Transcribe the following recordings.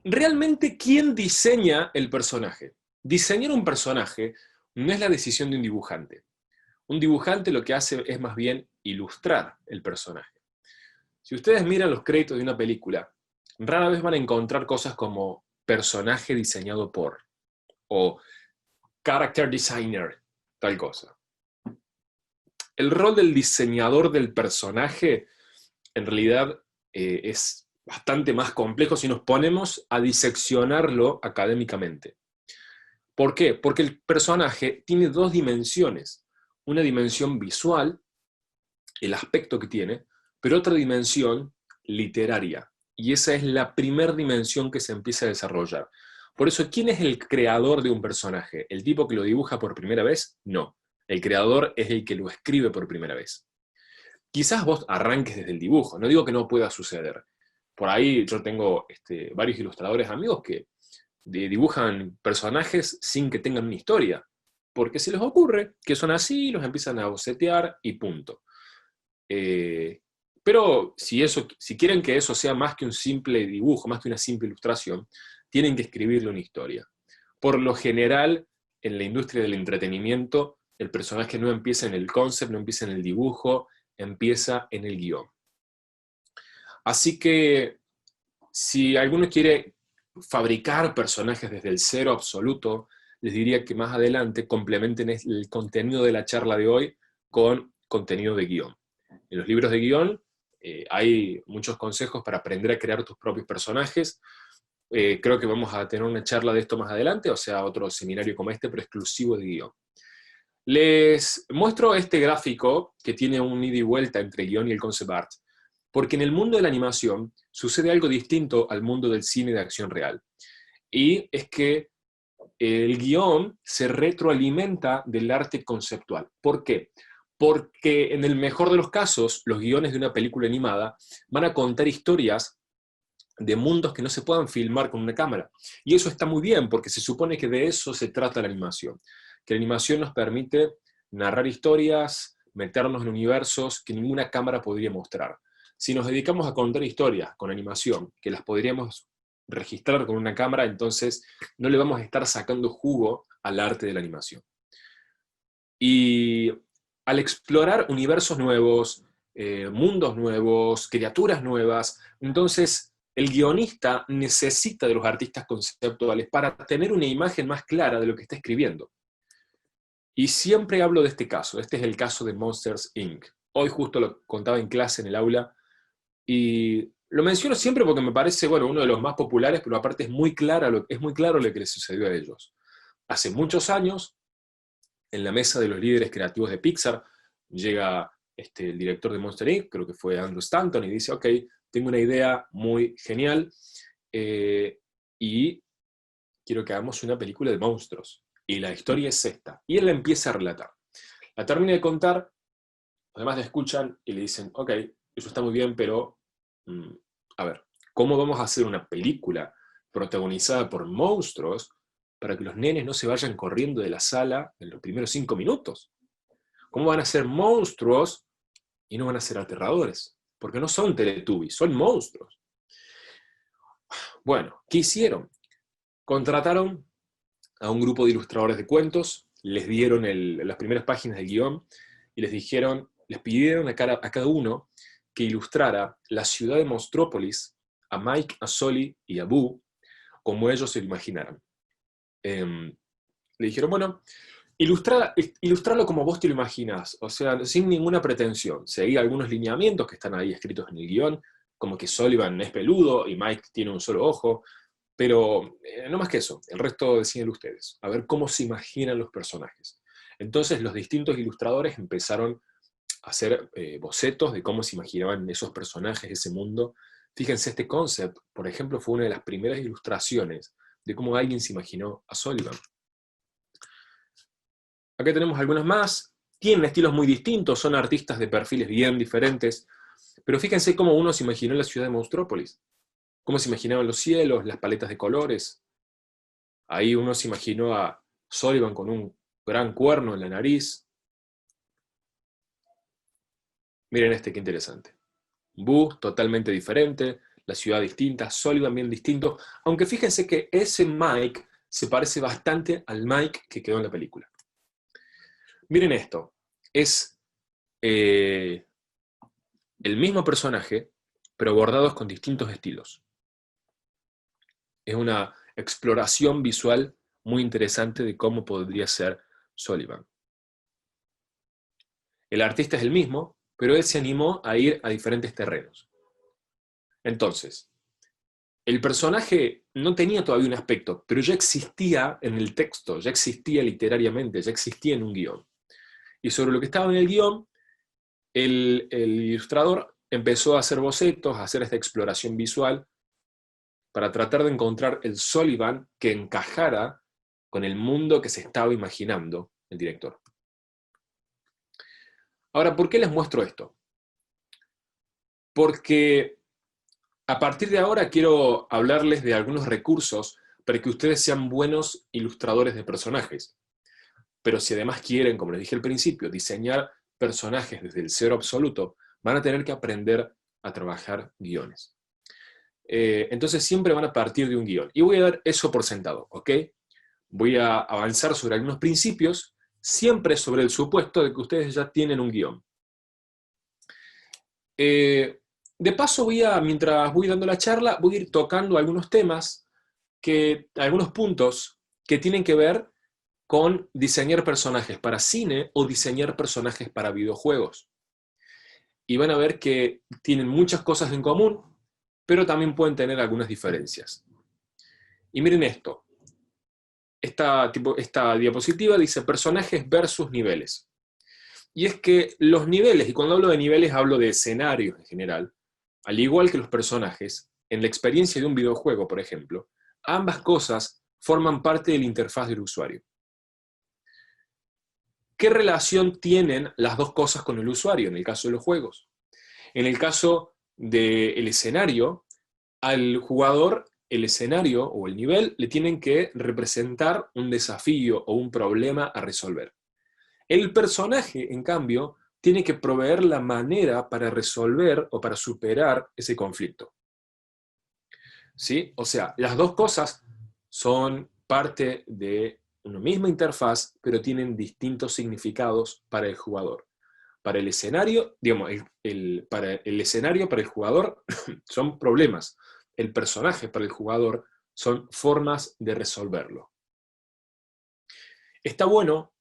realmente, ¿quién diseña el personaje? Diseñar un personaje no es la decisión de un dibujante. Un dibujante lo que hace es más bien ilustrar el personaje. Si ustedes miran los créditos de una película, rara vez van a encontrar cosas como personaje diseñado por, o character designer, tal cosa. El rol del diseñador del personaje, en realidad, es bastante más complejo si nos ponemos a diseccionarlo académicamente. ¿Por qué? Porque el personaje tiene dos dimensiones. Una dimensión visual, el aspecto que tiene, pero otra dimensión literaria. Y esa es la primera dimensión que se empieza a desarrollar. Por eso, ¿quién es el creador de un personaje? ¿El tipo que lo dibuja por primera vez? No. El creador es el que lo escribe por primera vez. Quizás vos arranques desde el dibujo, no digo que no pueda suceder. Por ahí yo tengo varios ilustradores amigos que dibujan personajes sin que tengan una historia, porque se les ocurre que son así, los empiezan a bocetear y punto. Pero si quieren que eso sea más que un simple dibujo, más que una simple ilustración, tienen que escribirle una historia. Por lo general, en la industria del entretenimiento, el personaje no empieza en el concept, no empieza en el dibujo, empieza en el guión. Así que, si alguno quiere fabricar personajes desde el cero absoluto, les diría que más adelante complementen el contenido de la charla de hoy con contenido de guión. En los libros de guión hay muchos consejos para aprender a crear tus propios personajes. Creo que vamos a tener una charla de esto más adelante, o sea, otro seminario como este, pero exclusivo de guión. Les muestro este gráfico que tiene un ida y vuelta entre guión y el concept art, porque en el mundo de la animación sucede algo distinto al mundo del cine de acción real. Y es que el guión se retroalimenta del arte conceptual. ¿Por qué? Porque en el mejor de los casos, los guiones de una película animada van a contar historias de mundos que no se puedan filmar con una cámara. Y eso está muy bien, porque se supone que de eso se trata la animación. Que la animación nos permite narrar historias, meternos en universos que ninguna cámara podría mostrar. Si nos dedicamos a contar historias con animación, que las podríamos registrar con una cámara, entonces no le vamos a estar sacando jugo al arte de la animación. Y al explorar universos nuevos, mundos nuevos, criaturas nuevas, entonces el guionista necesita de los artistas conceptuales para tener una imagen más clara de lo que está escribiendo. Y siempre hablo de este caso. Este es el caso de Monsters, Inc. Hoy justo lo contaba en clase en el aula, y lo menciono siempre porque me parece, bueno, uno de los más populares, pero aparte es muy claro lo que les sucedió a ellos. Hace muchos años, en la mesa de los líderes creativos de Pixar, llega el director de Monster Inc., creo que fue Andrew Stanton, y dice, ok, tengo una idea muy genial, y quiero que hagamos una película de monstruos. Y la historia es esta. Y él la empieza a relatar. La termina de contar, los demás le escuchan y le dicen, ok, eso está muy bien, pero, a ver, ¿cómo vamos a hacer una película protagonizada por monstruos para que los nenes no se vayan corriendo de la sala en los primeros 5 minutos? ¿Cómo van a ser monstruos y no van a ser aterradores? Porque no son Teletubbies, son monstruos. Bueno, ¿qué hicieron? Contrataron a un grupo de ilustradores de cuentos, les dieron las primeras páginas del guión y les pidieron a cada uno que ilustrara la ciudad de Monstrópolis, a Mike, a Sully y a Boo, como ellos se lo imaginaran. Le dijeron, bueno, ilustralo como vos te lo imaginás, o sea, sin ninguna pretensión. Seguí algunos lineamientos que están ahí escritos en el guión, como que Sullivan es peludo y Mike tiene un solo ojo, pero no más que eso, el resto decídenlo ustedes, a ver cómo se imaginan los personajes. Entonces los distintos ilustradores empezaron a hacer bocetos de cómo se imaginaban esos personajes, ese mundo. Fíjense, este concept, por ejemplo, fue una de las primeras ilustraciones de cómo alguien se imaginó a Sullivan. Acá tenemos algunas más, tienen estilos muy distintos, son artistas de perfiles bien diferentes, pero fíjense cómo uno se imaginó la ciudad de Monstrópolis, cómo se imaginaban los cielos, las paletas de colores. Ahí uno se imaginó a Sullivan con un gran cuerno en la nariz. Miren este, qué interesante. Boo, totalmente diferente, la ciudad distinta, Sullivan bien distinto, aunque fíjense que ese Mike se parece bastante al Mike que quedó en la película. Miren esto, es el mismo personaje, pero abordados con distintos estilos. Es una exploración visual muy interesante de cómo podría ser Sullivan. El artista es el mismo, pero él se animó a ir a diferentes terrenos. Entonces, el personaje no tenía todavía un aspecto, pero ya existía en el texto, ya existía literariamente, ya existía en un guión. Y sobre lo que estaba en el guión, el ilustrador empezó a hacer bocetos, a hacer esta exploración visual, para tratar de encontrar el Sullivan que encajara con el mundo que se estaba imaginando el director. Ahora, ¿por qué les muestro esto? Porque a partir de ahora quiero hablarles de algunos recursos para que ustedes sean buenos ilustradores de personajes. Pero si además quieren, como les dije al principio, diseñar personajes desde el cero absoluto, van a tener que aprender a trabajar guiones. Entonces siempre van a partir de un guión. Y voy a dar eso por sentado, ¿ok? Voy a avanzar sobre algunos principios, siempre sobre el supuesto de que ustedes ya tienen un guión. De paso, mientras voy dando la charla, voy a ir tocando algunos temas, algunos puntos que tienen que ver con diseñar personajes para cine o diseñar personajes para videojuegos. Y van a ver que tienen muchas cosas en común, pero también pueden tener algunas diferencias. Y miren esto. Esta diapositiva dice personajes versus niveles. Y es que los niveles, y cuando hablo de niveles hablo de escenarios en general, al igual que los personajes, en la experiencia de un videojuego, por ejemplo, ambas cosas forman parte de la interfaz del usuario. ¿Qué relación tienen las dos cosas con el usuario en el caso de los juegos? En el caso del escenario, al jugador el escenario o el nivel le tienen que representar un desafío o un problema a resolver. El personaje, en cambio, tiene que proveer la manera para resolver o para superar ese conflicto. ¿Sí? O sea, las dos cosas son parte de una misma interfaz, pero tienen distintos significados para el jugador. Para el escenario, digamos, para el escenario, para el jugador, son problemas. El personaje para el jugador son formas de resolverlo. Está bueno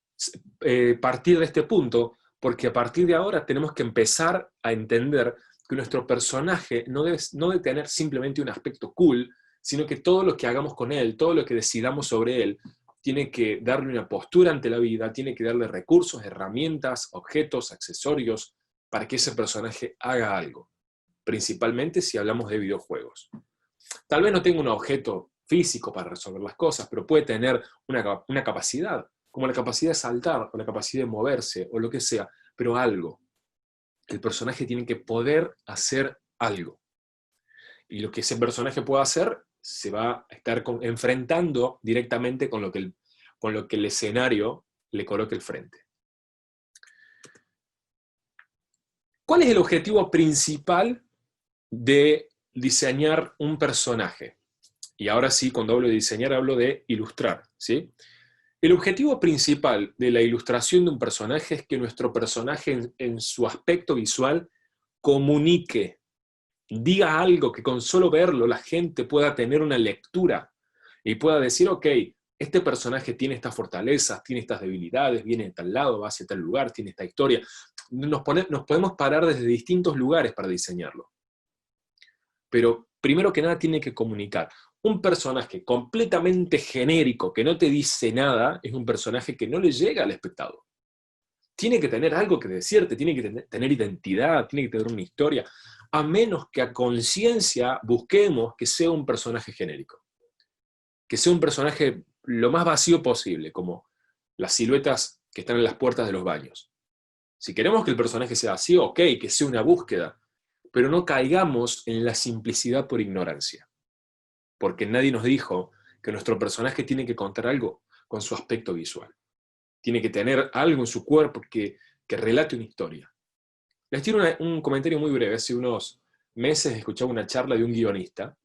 partir de este punto, porque a partir de ahora tenemos que empezar a entender que nuestro personaje no debe tener simplemente un aspecto cool, sino que todo lo que hagamos con él, todo lo que decidamos sobre él, tiene que darle una postura ante la vida, tiene que darle recursos, herramientas, objetos, accesorios, para que ese personaje haga algo. Principalmente si hablamos de videojuegos. Tal vez no tenga un objeto físico para resolver las cosas, pero puede tener una capacidad, como la capacidad de saltar, o la capacidad de moverse, o lo que sea, pero algo. El personaje tiene que poder hacer algo. Y lo que ese personaje pueda hacer, se va a estar enfrentando directamente con lo que el escenario le coloque al frente. ¿Cuál es el objetivo principal de diseñar un personaje? Y ahora sí, cuando hablo de diseñar, hablo de ilustrar, ¿sí? El objetivo principal de la ilustración de un personaje es que nuestro personaje en su aspecto visual comunique, diga algo que con solo verlo la gente pueda tener una lectura y pueda decir, ok, este personaje tiene estas fortalezas, tiene estas debilidades, viene de tal lado, va hacia tal lugar, tiene esta historia. Nos podemos parar desde distintos lugares para diseñarlo. Pero primero que nada tiene que comunicar. Un personaje completamente genérico que no te dice nada es un personaje que no le llega al espectador. Tiene que tener algo que decirte, tiene que tener identidad, tiene que tener una historia, a menos que a conciencia busquemos que sea un personaje genérico. Que sea un personaje lo más vacío posible, como las siluetas que están en las puertas de los baños. Si queremos que el personaje sea así, ok, que sea una búsqueda, pero no caigamos en la simplicidad por ignorancia. Porque nadie nos dijo que nuestro personaje tiene que contar algo con su aspecto visual. Tiene que tener algo en su cuerpo que relate una historia. Les tiro un comentario muy breve. Hace unos meses escuchaba una charla de un guionista.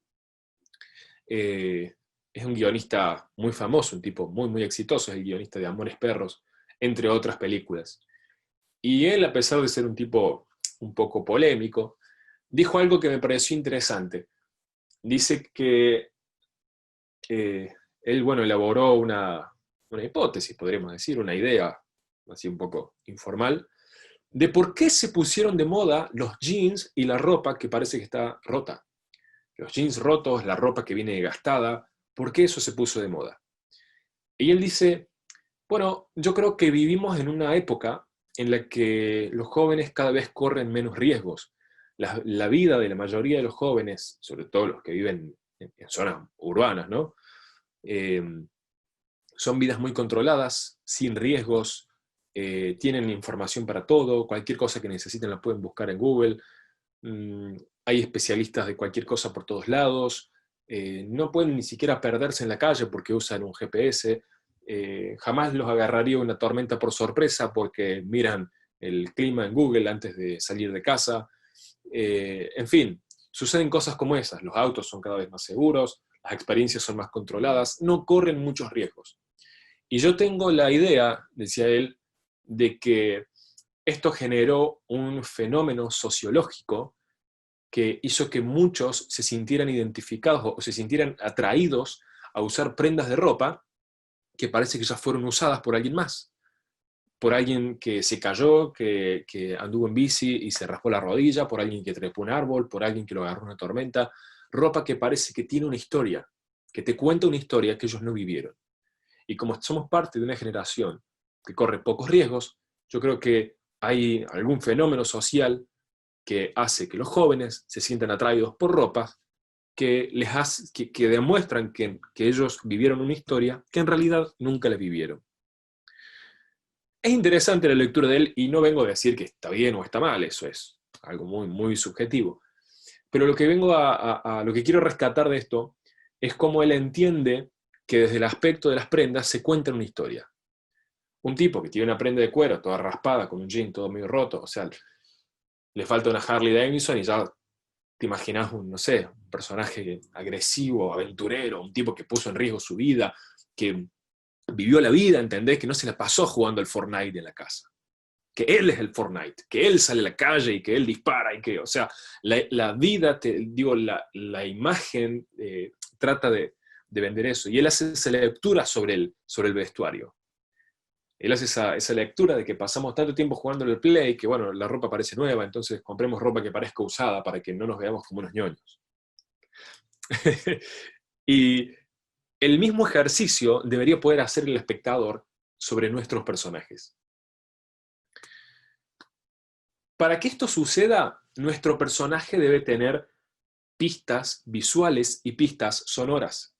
Es un guionista muy famoso, un tipo muy, muy exitoso, es el guionista de Amores Perros, entre otras películas. Y él, a pesar de ser un tipo un poco polémico, dijo algo que me pareció interesante. Dice que él, bueno, elaboró una hipótesis, podríamos decir, una idea, así un poco informal, de por qué se pusieron de moda los jeans y la ropa que parece que está rota. Los jeans rotos, la ropa que viene gastada, ¿por qué eso se puso de moda? Y él dice, bueno, yo creo que vivimos en una época en la que los jóvenes cada vez corren menos riesgos. La vida de la mayoría de los jóvenes, sobre todo los que viven en zonas urbanas, ¿no? Eh, Son vidas muy controladas, sin riesgos, tienen información para todo, cualquier cosa que necesiten la pueden buscar en Google, hay especialistas de cualquier cosa por todos lados, no pueden ni siquiera perderse en la calle porque usan un GPS, jamás los agarraría una tormenta por sorpresa porque miran el clima en Google antes de salir de casa. En fin, suceden cosas como esas, los autos son cada vez más seguros, las experiencias son más controladas, no corren muchos riesgos. Y yo tengo la idea, decía él, de que esto generó un fenómeno sociológico que hizo que muchos se sintieran identificados o se sintieran atraídos a usar prendas de ropa que parece que ya fueron usadas por alguien más. Por alguien que se cayó, que anduvo en bici y se raspó la rodilla, por alguien que trepó un árbol, por alguien que lo agarró una tormenta. Ropa que parece que tiene una historia, que te cuenta una historia que ellos no vivieron. Y como somos parte de una generación que corre pocos riesgos, yo creo que hay algún fenómeno social que hace que los jóvenes se sientan atraídos por ropas que demuestran que ellos vivieron una historia que en realidad nunca la vivieron. Es interesante la lectura de él y no vengo a decir que está bien o está mal, eso es algo muy, muy subjetivo. Pero lo que lo que quiero rescatar de esto es cómo él entiende que desde el aspecto de las prendas se cuenta una historia. Un tipo que tiene una prenda de cuero toda raspada, con un jean todo medio roto, o sea, le falta una Harley Davidson y ya te imaginas no sé, un personaje agresivo, aventurero, un tipo que puso en riesgo su vida, que vivió la vida, ¿entendés? Que no se la pasó jugando al Fortnite en la casa. Que él es el Fortnite, que él sale a la calle y que él dispara y que, o sea, la vida, la imagen trata de vender eso. Y él hace esa lectura sobre el vestuario. Él hace esa lectura de que pasamos tanto tiempo jugando en el Play que, bueno, la ropa parece nueva, entonces compremos ropa que parezca usada para que no nos veamos como unos ñoños. Y el mismo ejercicio debería poder hacer el espectador sobre nuestros personajes. Para que esto suceda, nuestro personaje debe tener pistas visuales y pistas sonoras.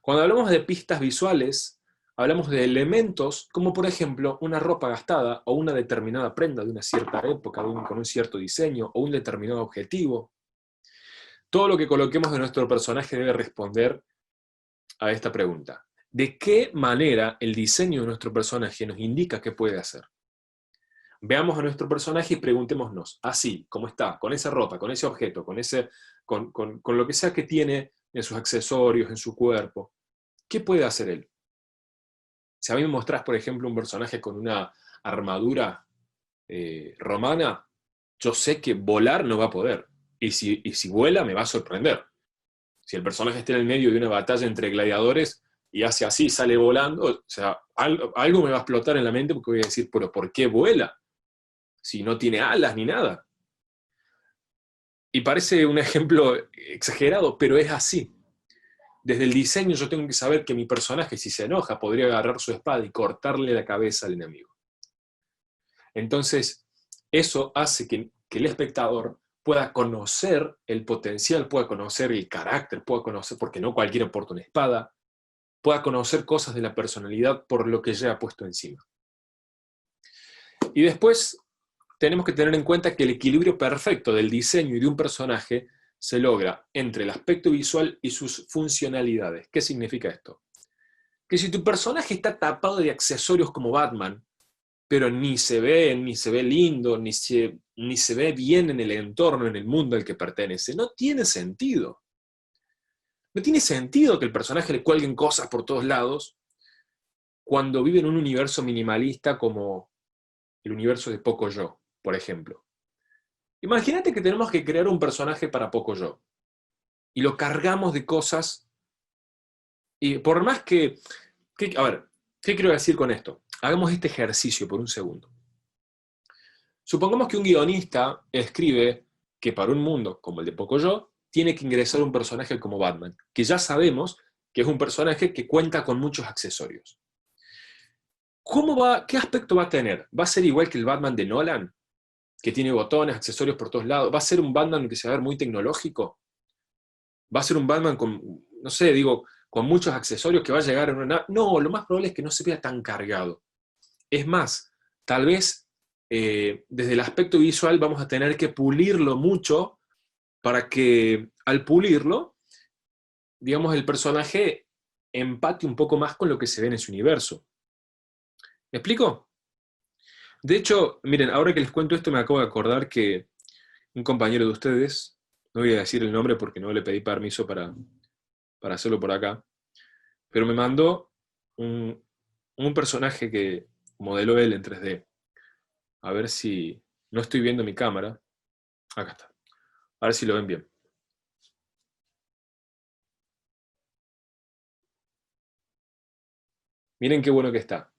Cuando hablamos de pistas visuales, hablamos de elementos como, por ejemplo, una ropa gastada o una determinada prenda de una cierta época, con un cierto diseño o un determinado objetivo. Todo lo que coloquemos de nuestro personaje debe responder a esta pregunta. ¿De qué manera el diseño de nuestro personaje nos indica qué puede hacer? Veamos a nuestro personaje y preguntémonos, así, como está, con esa ropa, con ese objeto, con lo que sea que tiene en sus accesorios, en su cuerpo, ¿qué puede hacer él? Si a mí me mostrás, por ejemplo, un personaje con una armadura romana, yo sé que volar no va a poder. Y si vuela, me va a sorprender. Si el personaje está en el medio de una batalla entre gladiadores y hace así, sale volando, o sea, algo me va a explotar en la mente porque voy a decir, pero ¿por qué vuela? Si no tiene alas ni nada. Y parece un ejemplo exagerado, pero es así. Desde el diseño yo tengo que saber que mi personaje, si se enoja, podría agarrar su espada y cortarle la cabeza al enemigo. Entonces, eso hace que el espectador pueda conocer el potencial, pueda conocer el carácter, pueda conocer, porque no cualquiera porta una espada, pueda conocer cosas de la personalidad por lo que ya ha puesto encima. Y después tenemos que tener en cuenta que el equilibrio perfecto del diseño y de un personaje se logra entre el aspecto visual y sus funcionalidades. ¿Qué significa esto? Que si tu personaje está tapado de accesorios como Batman, pero ni se ve lindo, ni se ve bien en el entorno, en el mundo al que pertenece. No tiene sentido. No tiene sentido que el personaje le cuelguen cosas por todos lados cuando vive en un universo minimalista como el universo de Pocoyo, por ejemplo. Imagínate que tenemos que crear un personaje para Pocoyo y lo cargamos de cosas, y por más a ver, ¿qué quiero decir con esto? Hagamos este ejercicio por un segundo. Supongamos que un guionista escribe que para un mundo como el de Pocoyo tiene que ingresar un personaje como Batman, que ya sabemos que es un personaje que cuenta con muchos accesorios. ¿Qué aspecto va a tener? ¿Va a ser igual que el Batman de Nolan? Que tiene botones, accesorios por todos lados. ¿Va a ser un Batman que se va a ver muy tecnológico? ¿Va a ser un Batman con, no sé, digo, con muchos accesorios que va a llegar en una... No, lo más probable es que no se vea tan cargado. Es más, tal vez desde el aspecto visual vamos a tener que pulirlo mucho para que al pulirlo, digamos, el personaje empate un poco más con lo que se ve en ese universo. ¿Me explico? De hecho, miren, ahora que les cuento esto me acabo de acordar que un compañero de ustedes, no voy a decir el nombre porque no le pedí permiso para hacerlo por acá, pero me mandó un personaje que modeló él en 3D. A ver si... No estoy viendo mi cámara. Acá está. A ver si lo ven bien. Miren qué bueno que está.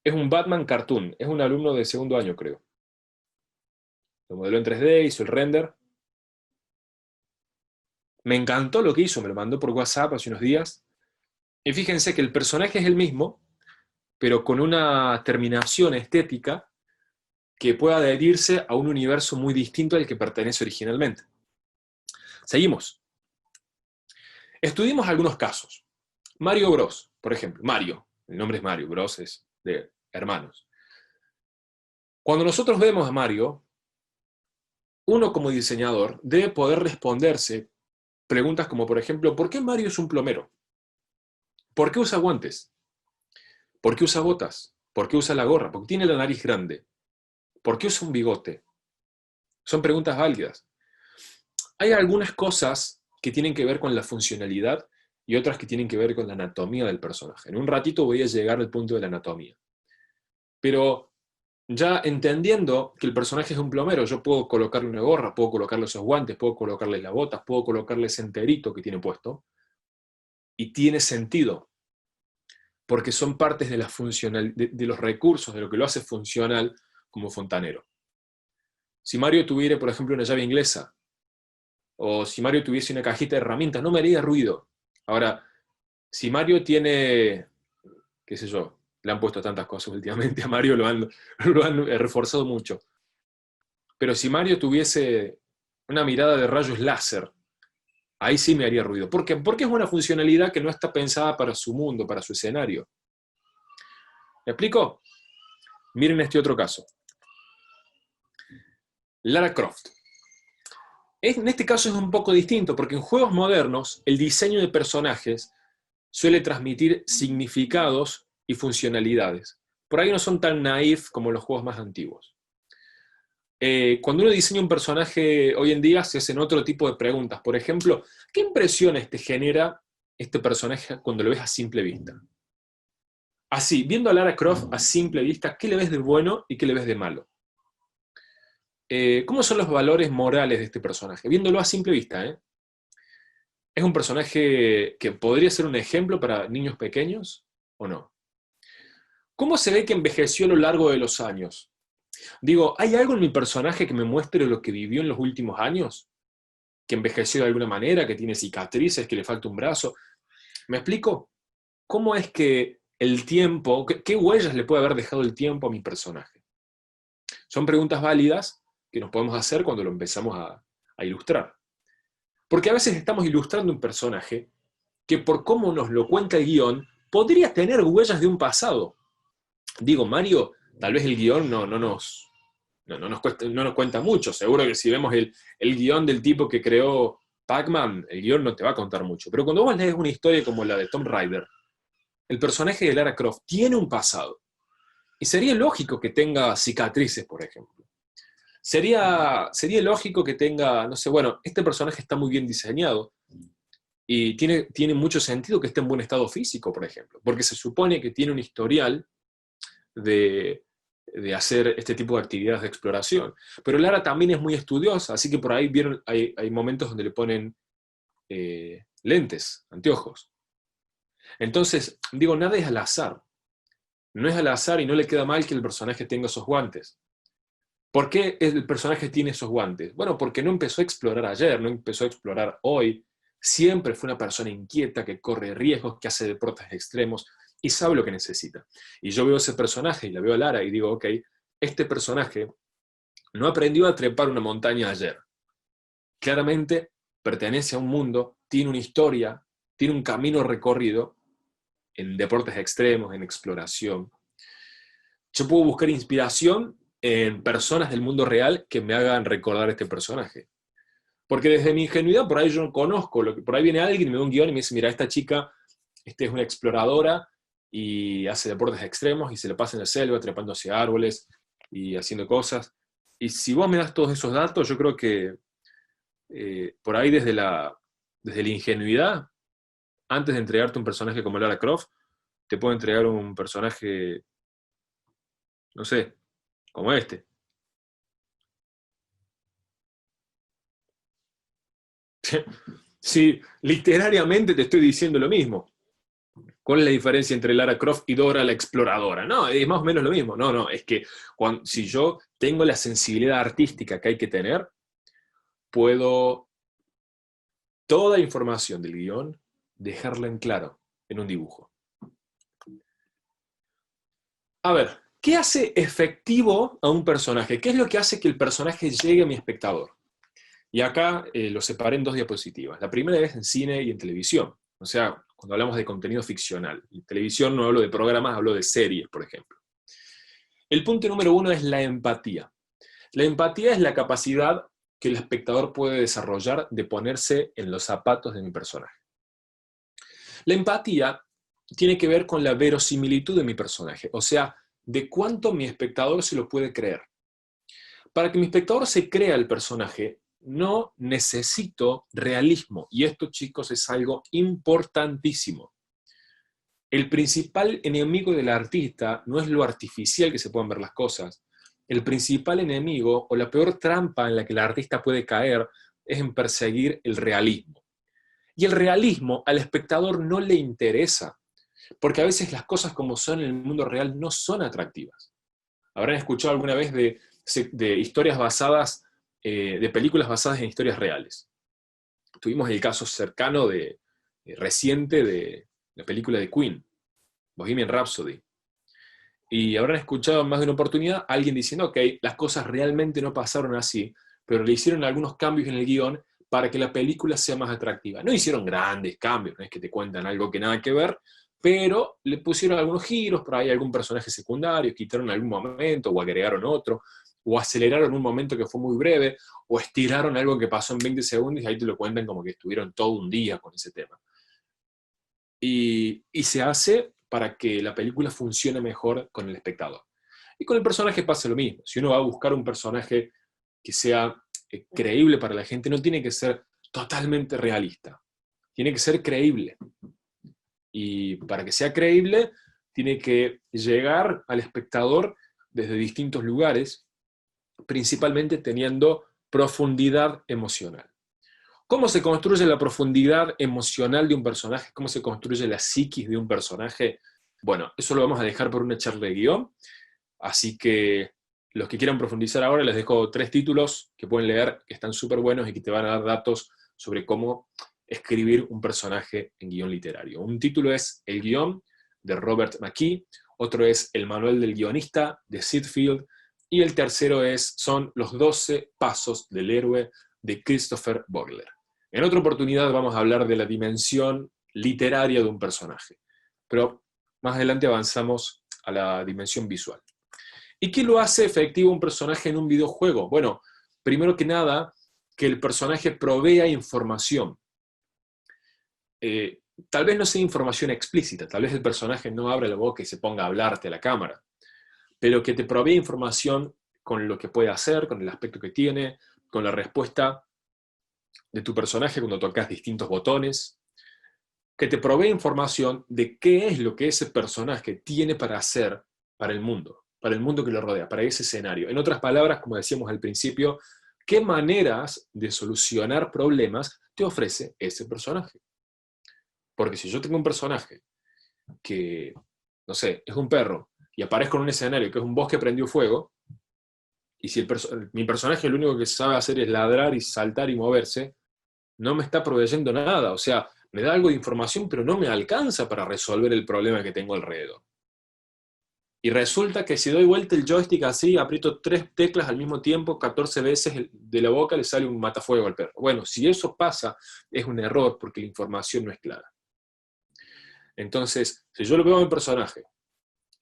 Es un Batman cartoon. Es un alumno de segundo año, creo. Lo modeló en 3D, hizo el render. Me encantó lo que hizo, me lo mandó por WhatsApp hace unos días. Y fíjense que el personaje es el mismo, pero con una terminación estética que pueda adherirse a un universo muy distinto al que pertenece originalmente. Seguimos. Estudiemos algunos casos. Mario Bros, por ejemplo. Mario, el nombre es Mario, Bros es de hermanos. Cuando nosotros vemos a Mario, uno como diseñador debe poder responderse preguntas como, por ejemplo, ¿por qué Mario es un plomero? ¿Por qué usa guantes? ¿Por qué usa botas? ¿Por qué usa la gorra? ¿Por qué tiene la nariz grande? ¿Por qué usa un bigote? Son preguntas válidas. Hay algunas cosas que tienen que ver con la funcionalidad y otras que tienen que ver con la anatomía del personaje. En un ratito voy a llegar al punto de la anatomía. Pero ya entendiendo que el personaje es un plomero, yo puedo colocarle una gorra, puedo colocarle esos guantes, puedo colocarle las botas, puedo colocarle ese enterito que tiene puesto, y tiene sentido, porque son partes de, de los recursos, de lo que lo hace funcional como fontanero. Si Mario tuviera, por ejemplo, una llave inglesa, o si Mario tuviese una cajita de herramientas, no me haría ruido. Ahora, si Mario tiene, qué sé yo, le han puesto tantas cosas últimamente a Mario, lo han reforzado mucho. Pero si Mario tuviese una mirada de rayos láser, ahí sí me haría ruido. ¿Por qué? Porque es una funcionalidad que no está pensada para su mundo, para su escenario. ¿Me explico? Miren este otro caso. Lara Croft. En este caso es un poco distinto, porque en juegos modernos el diseño de personajes suele transmitir significados y funcionalidades. Por ahí no son tan naif como los juegos más antiguos. Cuando uno diseña un personaje hoy en día se hacen otro tipo de preguntas. Por ejemplo, ¿qué impresiones te genera este personaje cuando lo ves a simple vista? Así, viendo a Lara Croft a simple vista, ¿qué le ves de bueno y qué le ves de malo? ¿Cómo son los valores morales de este personaje? Viéndolo a simple vista, ¿eh? ¿Es un personaje que podría ser un ejemplo para niños pequeños o no? ¿Cómo se ve que envejeció a lo largo de los años? Digo, ¿hay algo en mi personaje que me muestre lo que vivió en los últimos años? ¿Que envejeció de alguna manera, que tiene cicatrices, que le falta un brazo? ¿Me explico? ¿Cómo es que el tiempo, qué huellas le puede haber dejado el tiempo a mi personaje? Son preguntas válidas que nos podemos hacer cuando lo empezamos a ilustrar. Porque a veces estamos ilustrando un personaje que por cómo nos lo cuenta el guión, podría tener huellas de un pasado. Digo, Mario, tal vez el guión no nos cuenta mucho. Seguro que si vemos el guión del tipo que creó Pac-Man, el guión no te va a contar mucho. Pero cuando vos lees una historia como la de Tomb Raider, el personaje de Lara Croft tiene un pasado. Y sería lógico que tenga cicatrices, por ejemplo. Sería lógico que tenga, no sé, bueno, este personaje está muy bien diseñado y tiene mucho sentido que esté en buen estado físico, por ejemplo, porque se supone que tiene un historial de, de hacer este tipo de actividades de exploración. Pero Lara también es muy estudiosa, así que por ahí vieron, hay momentos donde le ponen lentes, anteojos. Entonces, digo, nada es al azar. No es al azar y no le queda mal que el personaje tenga esos guantes. ¿Por qué el personaje tiene esos guantes? Bueno, porque no empezó a explorar ayer, no empezó a explorar hoy. Siempre fue una persona inquieta que corre riesgos, que hace deportes extremos y sabe lo que necesita. Y yo veo ese personaje y la veo a Lara y digo, ok, este personaje no aprendió a trepar una montaña ayer. Claramente pertenece a un mundo, tiene una historia, tiene un camino recorrido en deportes extremos, en exploración. Yo puedo buscar inspiración en personas del mundo real que me hagan recordar este personaje. Porque desde mi ingenuidad, por ahí yo no conozco, por ahí viene alguien y me da un guión y me dice, mira, esta chica es una exploradora y hace deportes extremos y se le pasa en la selva, trepando hacia árboles y haciendo cosas. Y si vos me das todos esos datos, yo creo que por ahí desde la ingenuidad, antes de entregarte un personaje como Lara Croft, te puedo entregar un personaje, no sé, como este. Sí, literariamente te estoy diciendo lo mismo. ¿Cuál es la diferencia entre Lara Croft y Dora la exploradora? No, es más o menos lo mismo. No, no, es que si yo tengo la sensibilidad artística que hay que tener, puedo toda información del guión dejarla en claro en un dibujo. A ver, ¿qué hace efectivo a un personaje? ¿Qué es lo que hace que el personaje llegue a mi espectador? Y acá lo separé en dos diapositivas. La primera es en cine y en televisión. O sea, cuando hablamos de contenido ficcional. En televisión no hablo de programas, hablo de series, por ejemplo. El punto número uno es la empatía. La empatía es la capacidad que el espectador puede desarrollar de ponerse en los zapatos de mi personaje. La empatía tiene que ver con la verosimilitud de mi personaje, o sea, de cuánto mi espectador se lo puede creer. Para que mi espectador se crea el personaje, no necesito realismo. Y esto, chicos, es algo importantísimo. El principal enemigo del artista no es lo artificial que se puedan ver las cosas. El principal enemigo, o la peor trampa en la que el artista puede caer, es en perseguir el realismo. Y el realismo al espectador no le interesa, porque a veces las cosas como son en el mundo real no son atractivas. ¿Habrán escuchado alguna vez de historias basadas, de películas basadas en historias reales? Tuvimos el caso cercano reciente de la película de Queen, Bohemian Rhapsody. Y habrán escuchado en más de una oportunidad a alguien diciendo, ok, las cosas realmente no pasaron así, pero le hicieron algunos cambios en el guión para que la película sea más atractiva. No hicieron grandes cambios, no es que te cuentan algo que nada que ver, pero le pusieron algunos giros, por ahí algún personaje secundario, quitaron algún momento, o agregaron otro, o aceleraron un momento que fue muy breve, o estiraron algo que pasó en 20 segundos y ahí te lo cuentan como que estuvieron todo un día con ese tema. Y se hace para que la película funcione mejor con el espectador. Y con el personaje pasa lo mismo. Si uno va a buscar un personaje que sea creíble para la gente, no tiene que ser totalmente realista. Tiene que ser creíble. Y para que sea creíble, tiene que llegar al espectador desde distintos lugares, principalmente teniendo profundidad emocional. ¿Cómo se construye la profundidad emocional de un personaje? ¿Cómo se construye la psiquis de un personaje? Bueno, eso lo vamos a dejar por una charla de guión, así que los que quieran profundizar ahora les dejo 3 títulos que pueden leer, que están súper buenos y que te van a dar datos sobre cómo escribir un personaje en guión literario. Un título es El guión, de Robert McKee, otro es El manual del guionista, de Sid Field, y el tercero son Los 12 pasos del héroe, de Christopher Vogler. En otra oportunidad vamos a hablar de la dimensión literaria de un personaje, pero más adelante avanzamos a la dimensión visual. ¿Y qué lo hace efectivo un personaje en un videojuego? Bueno, primero que nada, que el personaje provea información. Tal vez no sea información explícita, tal vez el personaje no abra la boca y se ponga a hablarte a la cámara, pero que te provee información con lo que puede hacer, con el aspecto que tiene, con la respuesta de tu personaje cuando tocas distintos botones, que te provee información de qué es lo que ese personaje tiene para hacer para el mundo que lo rodea, para ese escenario. En otras palabras, como decíamos al principio, qué maneras de solucionar problemas te ofrece ese personaje. Porque si yo tengo un personaje que, no sé, es un perro, y aparezco en un escenario que es un bosque prendido fuego, y si mi personaje lo único que sabe hacer es ladrar y saltar y moverse, no me está proveyendo nada. O sea, me da algo de información, pero no me alcanza para resolver el problema que tengo alrededor. Y resulta que si doy vuelta el joystick así, aprieto 3 teclas al mismo tiempo, 14 veces de la boca le sale un matafuego al perro. Bueno, si eso pasa, es un error porque la información no es clara. Entonces, si yo lo veo a mi personaje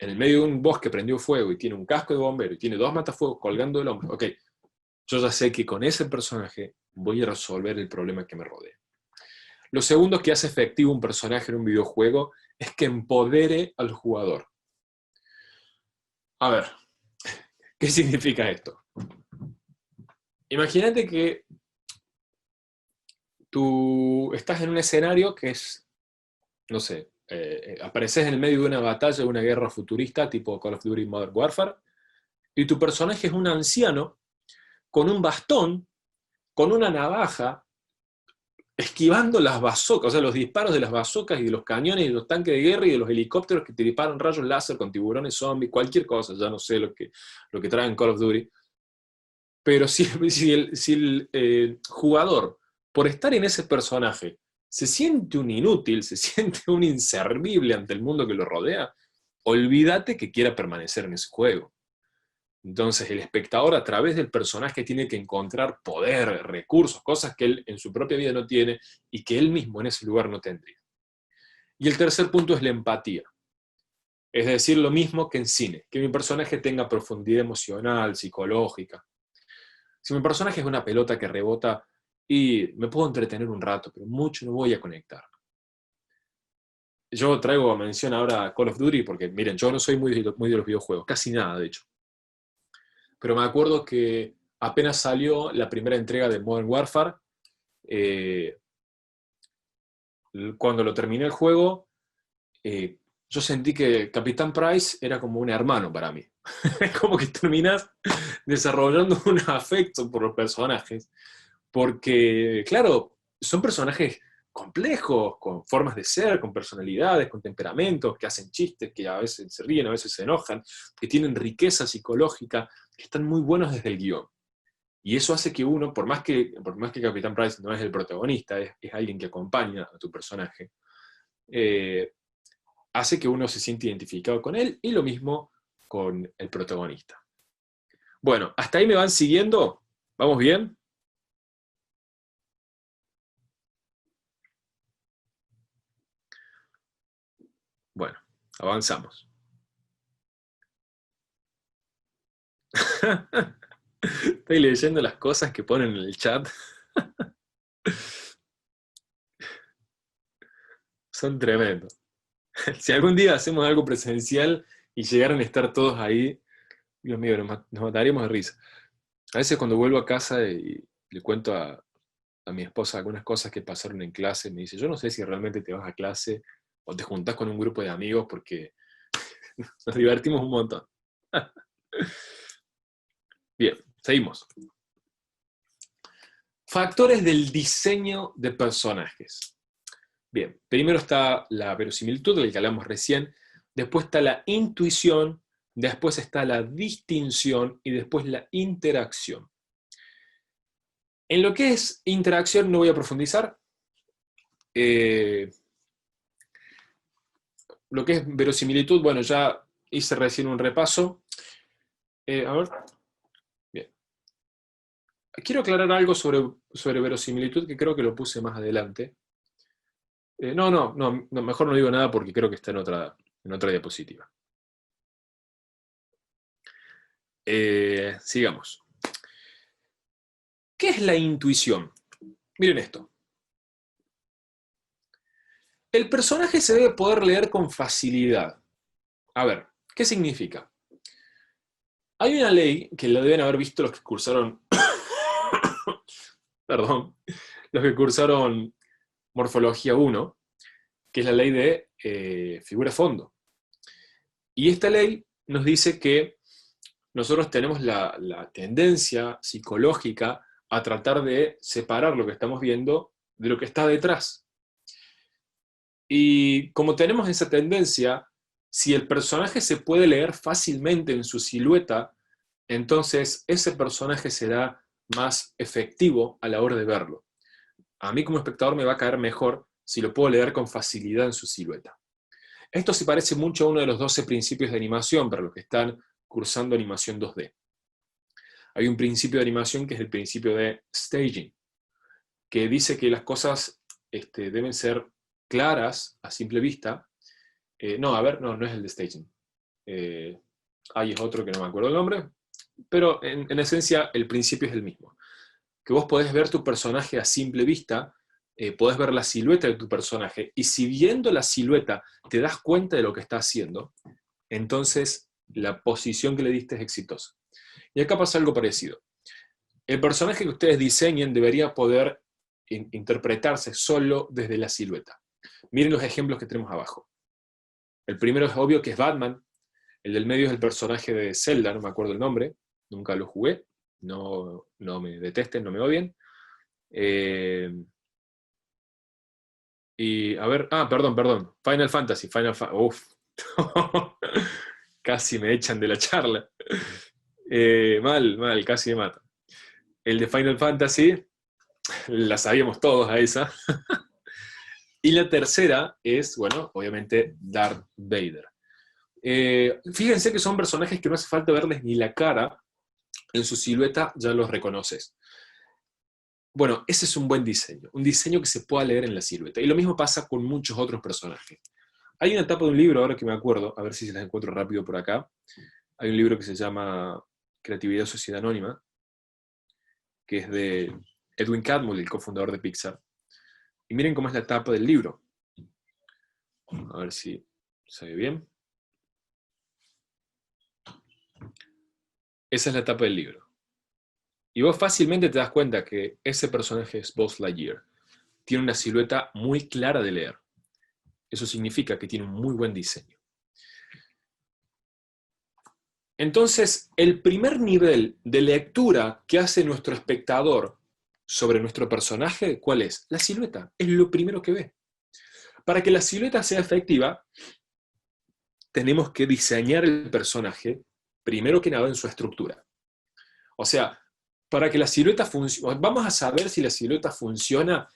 en el medio de un bosque prendido fuego y tiene un casco de bombero y tiene 2 matafuegos colgando del hombro, ok, yo ya sé que con ese personaje voy a resolver el problema que me rodea. Lo segundo que hace efectivo un personaje en un videojuego es que empodere al jugador. A ver, ¿qué significa esto? Imagínate que tú estás en un escenario que es, no sé, apareces en el medio de una batalla, de una guerra futurista tipo Call of Duty Modern Warfare, y tu personaje es un anciano con un bastón, con una navaja, esquivando las bazocas, o sea, los disparos de las bazocas y de los cañones y de los tanques de guerra y de los helicópteros que te disparan rayos láser con tiburones zombies, cualquier cosa, ya no sé lo que traen Call of Duty. Pero si el jugador, por estar en ese personaje, se siente un inútil, se siente un inservible ante el mundo que lo rodea, olvídate que quiera permanecer en ese juego. Entonces el espectador a través del personaje tiene que encontrar poder, recursos, cosas que él en su propia vida no tiene y que él mismo en ese lugar no tendría. Y el tercer punto es la empatía. Es decir, lo mismo que en cine, que mi personaje tenga profundidad emocional, psicológica. Si mi personaje es una pelota que rebota y me puedo entretener un rato, pero mucho no voy a conectar. Yo traigo a mención ahora Call of Duty porque, miren, yo no soy muy de los videojuegos, casi nada de hecho. Pero me acuerdo que apenas salió la primera entrega de Modern Warfare, eh, cuando lo terminé el juego, yo sentí que Capitán Price era como un hermano para mí. Es como que terminas desarrollando un afecto por los personajes, porque, claro, son personajes complejos, con formas de ser, con personalidades, con temperamentos, que hacen chistes, que a veces se ríen, a veces se enojan, que tienen riqueza psicológica, que están muy buenos desde el guión. Y eso hace que uno, por más que Capitán Price no es el protagonista, es alguien que acompaña a tu personaje, eh, hace que uno se siente identificado con él, y lo mismo con el protagonista. Bueno, ¿hasta ahí me van siguiendo? ¿Vamos bien? Bueno, avanzamos. Estoy leyendo las cosas que ponen en el chat. Son tremendos. Si algún día hacemos algo presencial y llegaran a estar todos ahí, Dios mío, nos mataríamos de risa. A veces cuando vuelvo a casa y le cuento a mi esposa algunas cosas que pasaron en clase, me dice, yo no sé si realmente te vas a clase o te juntás con un grupo de amigos porque nos divertimos un montón. Bien, seguimos. Factores del diseño de personajes. Bien, primero está la verosimilitud, del que hablamos recién, después está la intuición, después está la distinción y después la interacción. En lo que es interacción no voy a profundizar. Lo que es verosimilitud, bueno, ya hice recién un repaso. A ver. Bien. Quiero aclarar algo sobre verosimilitud que creo que lo puse más adelante. No, mejor no digo nada porque creo que está en otra diapositiva. Sigamos. ¿Qué es la intuición? Miren esto. El personaje se debe poder leer con facilidad. A ver, ¿qué significa? Hay una ley que la deben haber visto los que cursaron, perdón, los que cursaron Morfología 1, que es la ley de figura-fondo. Y esta ley nos dice que nosotros tenemos la tendencia psicológica a tratar de separar lo que estamos viendo de lo que está detrás. Y como tenemos esa tendencia, si el personaje se puede leer fácilmente en su silueta, entonces ese personaje será más efectivo a la hora de verlo. A mí como espectador me va a caer mejor si lo puedo leer con facilidad en su silueta. Esto se parece mucho a uno de los 12 principios de animación para los que están cursando animación 2D. Hay un principio de animación que es el principio de staging, que dice que las cosas deben ser claras a simple vista. No es el de staging. Ahí es otro que no me acuerdo el nombre, pero en esencia el principio es el mismo. Que vos podés ver tu personaje a simple vista, podés ver la silueta de tu personaje, y si viendo la silueta te das cuenta de lo que está haciendo, entonces la posición que le diste es exitosa. Y acá pasa algo parecido. El personaje que ustedes diseñen debería poder interpretarse solo desde la silueta. Miren los ejemplos que tenemos abajo. El primero es obvio que es Batman, el del medio es el personaje de Zelda, no me acuerdo el nombre, nunca lo jugué, no me detesten, no me odien. Y a ver, perdón, Final Fantasy, uff, casi me echan de la charla. Mal, casi me matan. El de Final Fantasy, la sabíamos todos a esa. Y la tercera es, bueno, obviamente Darth Vader. Fíjense que son personajes que no hace falta verles ni la cara, en su silueta ya los reconoces. Bueno, ese es un buen diseño, un diseño que se pueda leer en la silueta. Y lo mismo pasa con muchos otros personajes. Hay una etapa de un libro, ahora que me acuerdo, a ver si se las encuentro rápido por acá. Hay un libro que se llama Creatividad Sociedad Anónima, que es de Edwin Catmull, el cofundador de Pixar. Y miren cómo es la tapa del libro. A ver si se ve bien. Esa es la tapa del libro. Y vos fácilmente te das cuenta que ese personaje es Buzz Lightyear. Tiene una silueta muy clara de leer. Eso significa que tiene un muy buen diseño. Entonces, el primer nivel de lectura que hace nuestro espectador sobre nuestro personaje, ¿cuál es? La silueta. Es lo primero que ve. Para que la silueta sea efectiva, tenemos que diseñar el personaje, primero que nada, en su estructura. O sea, para que la silueta funcione, vamos a saber si la silueta funciona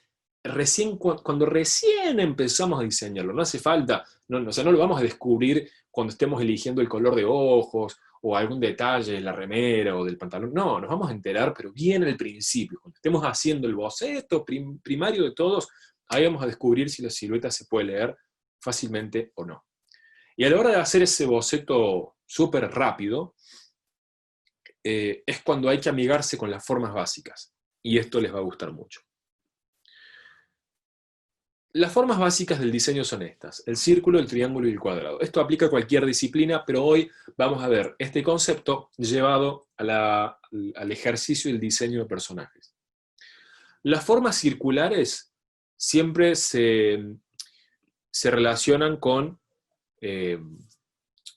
cuando recién empezamos a diseñarlo. No hace falta, no lo vamos a descubrir cuando estemos eligiendo el color de ojos o algún detalle de la remera o del pantalón. No, nos vamos a enterar, pero bien al principio. Cuando estemos haciendo el boceto primario de todos, ahí vamos a descubrir si la silueta se puede leer fácilmente o no. Y a la hora de hacer ese boceto súper rápido, es cuando hay que amigarse con las formas básicas. Y esto les va a gustar mucho. Las formas básicas del diseño son estas: el círculo, el triángulo y el cuadrado. Esto aplica a cualquier disciplina, pero hoy vamos a ver este concepto llevado al ejercicio del diseño de personajes. Las formas circulares siempre se relacionan con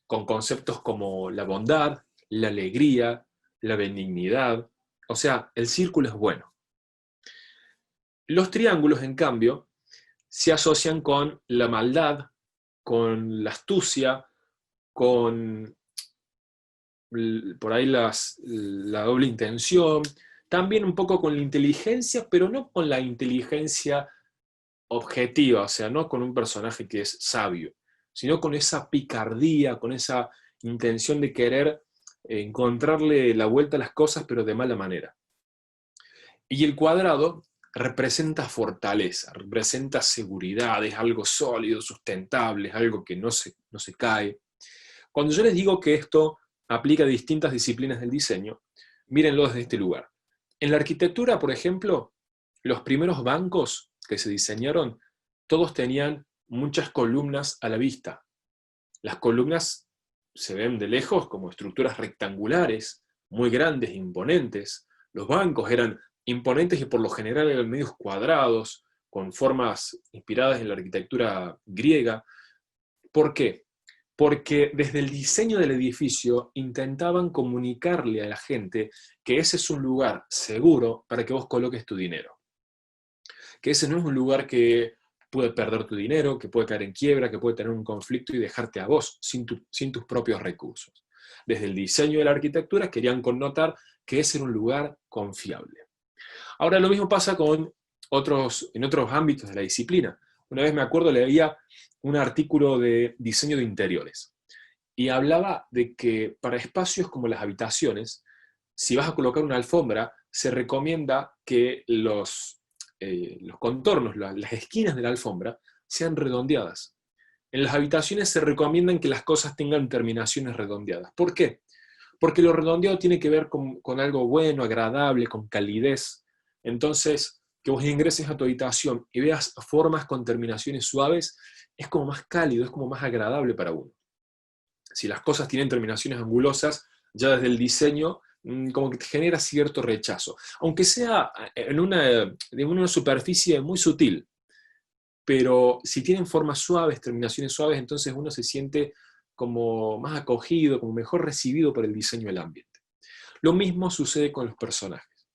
conceptos como la bondad, la alegría, la benignidad. O sea, el círculo es bueno. Los triángulos, en cambio, se asocian con la maldad, con la astucia, con por ahí la doble intención, también un poco con la inteligencia, pero no con la inteligencia objetiva, o sea, no con un personaje que es sabio, sino con esa picardía, con esa intención de querer encontrarle la vuelta a las cosas, pero de mala manera. Y el cuadrado representa fortaleza, representa seguridad, es algo sólido, sustentable, es algo que no se cae. Cuando yo les digo que esto aplica a distintas disciplinas del diseño, mírenlo desde este lugar. En la arquitectura, por ejemplo, los primeros bancos que se diseñaron, todos tenían muchas columnas a la vista. Las columnas se ven de lejos como estructuras rectangulares, muy grandes, imponentes. Los bancos eran imponentes y por lo general eran medios cuadrados, con formas inspiradas en la arquitectura griega. ¿Por qué? Porque desde el diseño del edificio intentaban comunicarle a la gente que ese es un lugar seguro para que vos coloques tu dinero. Que ese no es un lugar que puede perder tu dinero, que puede caer en quiebra, que puede tener un conflicto y dejarte a vos sin tus propios recursos. Desde el diseño de la arquitectura querían connotar que ese era un lugar confiable. Ahora lo mismo pasa en otros ámbitos de la disciplina. Una vez me acuerdo, leía un artículo de diseño de interiores y hablaba de que para espacios como las habitaciones, si vas a colocar una alfombra, se recomienda que los contornos, las esquinas de la alfombra, sean redondeadas. En las habitaciones se recomiendan que las cosas tengan terminaciones redondeadas. ¿Por qué? Porque lo redondeado tiene que ver con algo bueno, agradable, con calidez. Entonces, que vos ingreses a tu habitación y veas formas con terminaciones suaves, es como más cálido, es como más agradable para uno. Si las cosas tienen terminaciones angulosas, ya desde el diseño, como que te genera cierto rechazo. Aunque sea en una superficie muy sutil, pero si tienen formas suaves, terminaciones suaves, entonces uno se siente como más acogido, como mejor recibido por el diseño del ambiente. Lo mismo sucede con los personajes.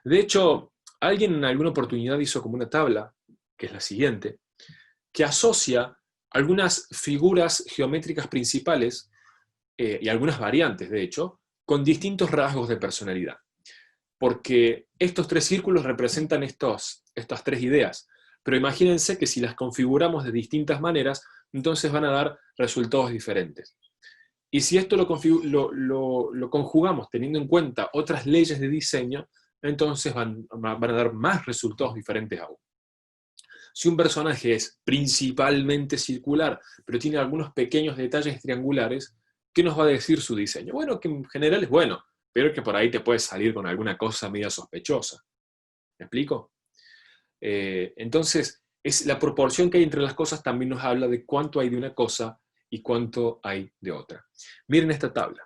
De hecho, alguien en alguna oportunidad hizo como una tabla, que es la siguiente, que asocia algunas figuras geométricas principales, y algunas variantes, de hecho, con distintos rasgos de personalidad. Porque estos tres círculos representan estas tres ideas, pero imagínense que si las configuramos de distintas maneras, entonces van a dar resultados diferentes. Y si esto lo conjugamos teniendo en cuenta otras leyes de diseño, entonces van a dar más resultados diferentes aún. Si un personaje es principalmente circular, pero tiene algunos pequeños detalles triangulares, ¿qué nos va a decir su diseño? Bueno, que en general es bueno, pero que por ahí te puede salir con alguna cosa media sospechosa. ¿Me explico? Entonces, la proporción que hay entre las cosas también nos habla de cuánto hay de una cosa y cuánto hay de otra. Miren esta tabla.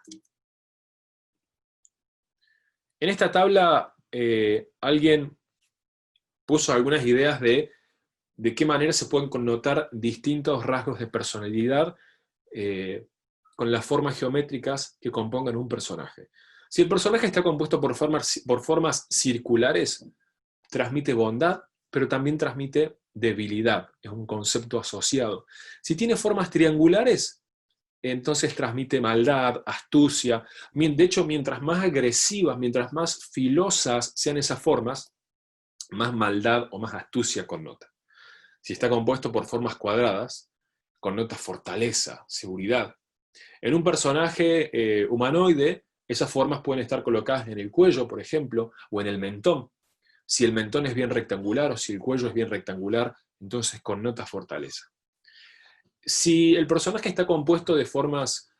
En esta tabla alguien puso algunas ideas de qué manera se pueden connotar distintos rasgos de personalidad con las formas geométricas que compongan un personaje. Si el personaje está compuesto por formas circulares, transmite bondad, pero también transmite debilidad, es un concepto asociado. Si tiene formas triangulares, entonces transmite maldad, astucia. De hecho, mientras más agresivas, mientras más filosas sean esas formas, más maldad o más astucia connota. Si está compuesto por formas cuadradas, connota fortaleza, seguridad. En un personaje humanoide, esas formas pueden estar colocadas en el cuello, por ejemplo, o en el mentón. Si el mentón es bien rectangular o si el cuello es bien rectangular, entonces connota fortaleza. Si el personaje está compuesto de formas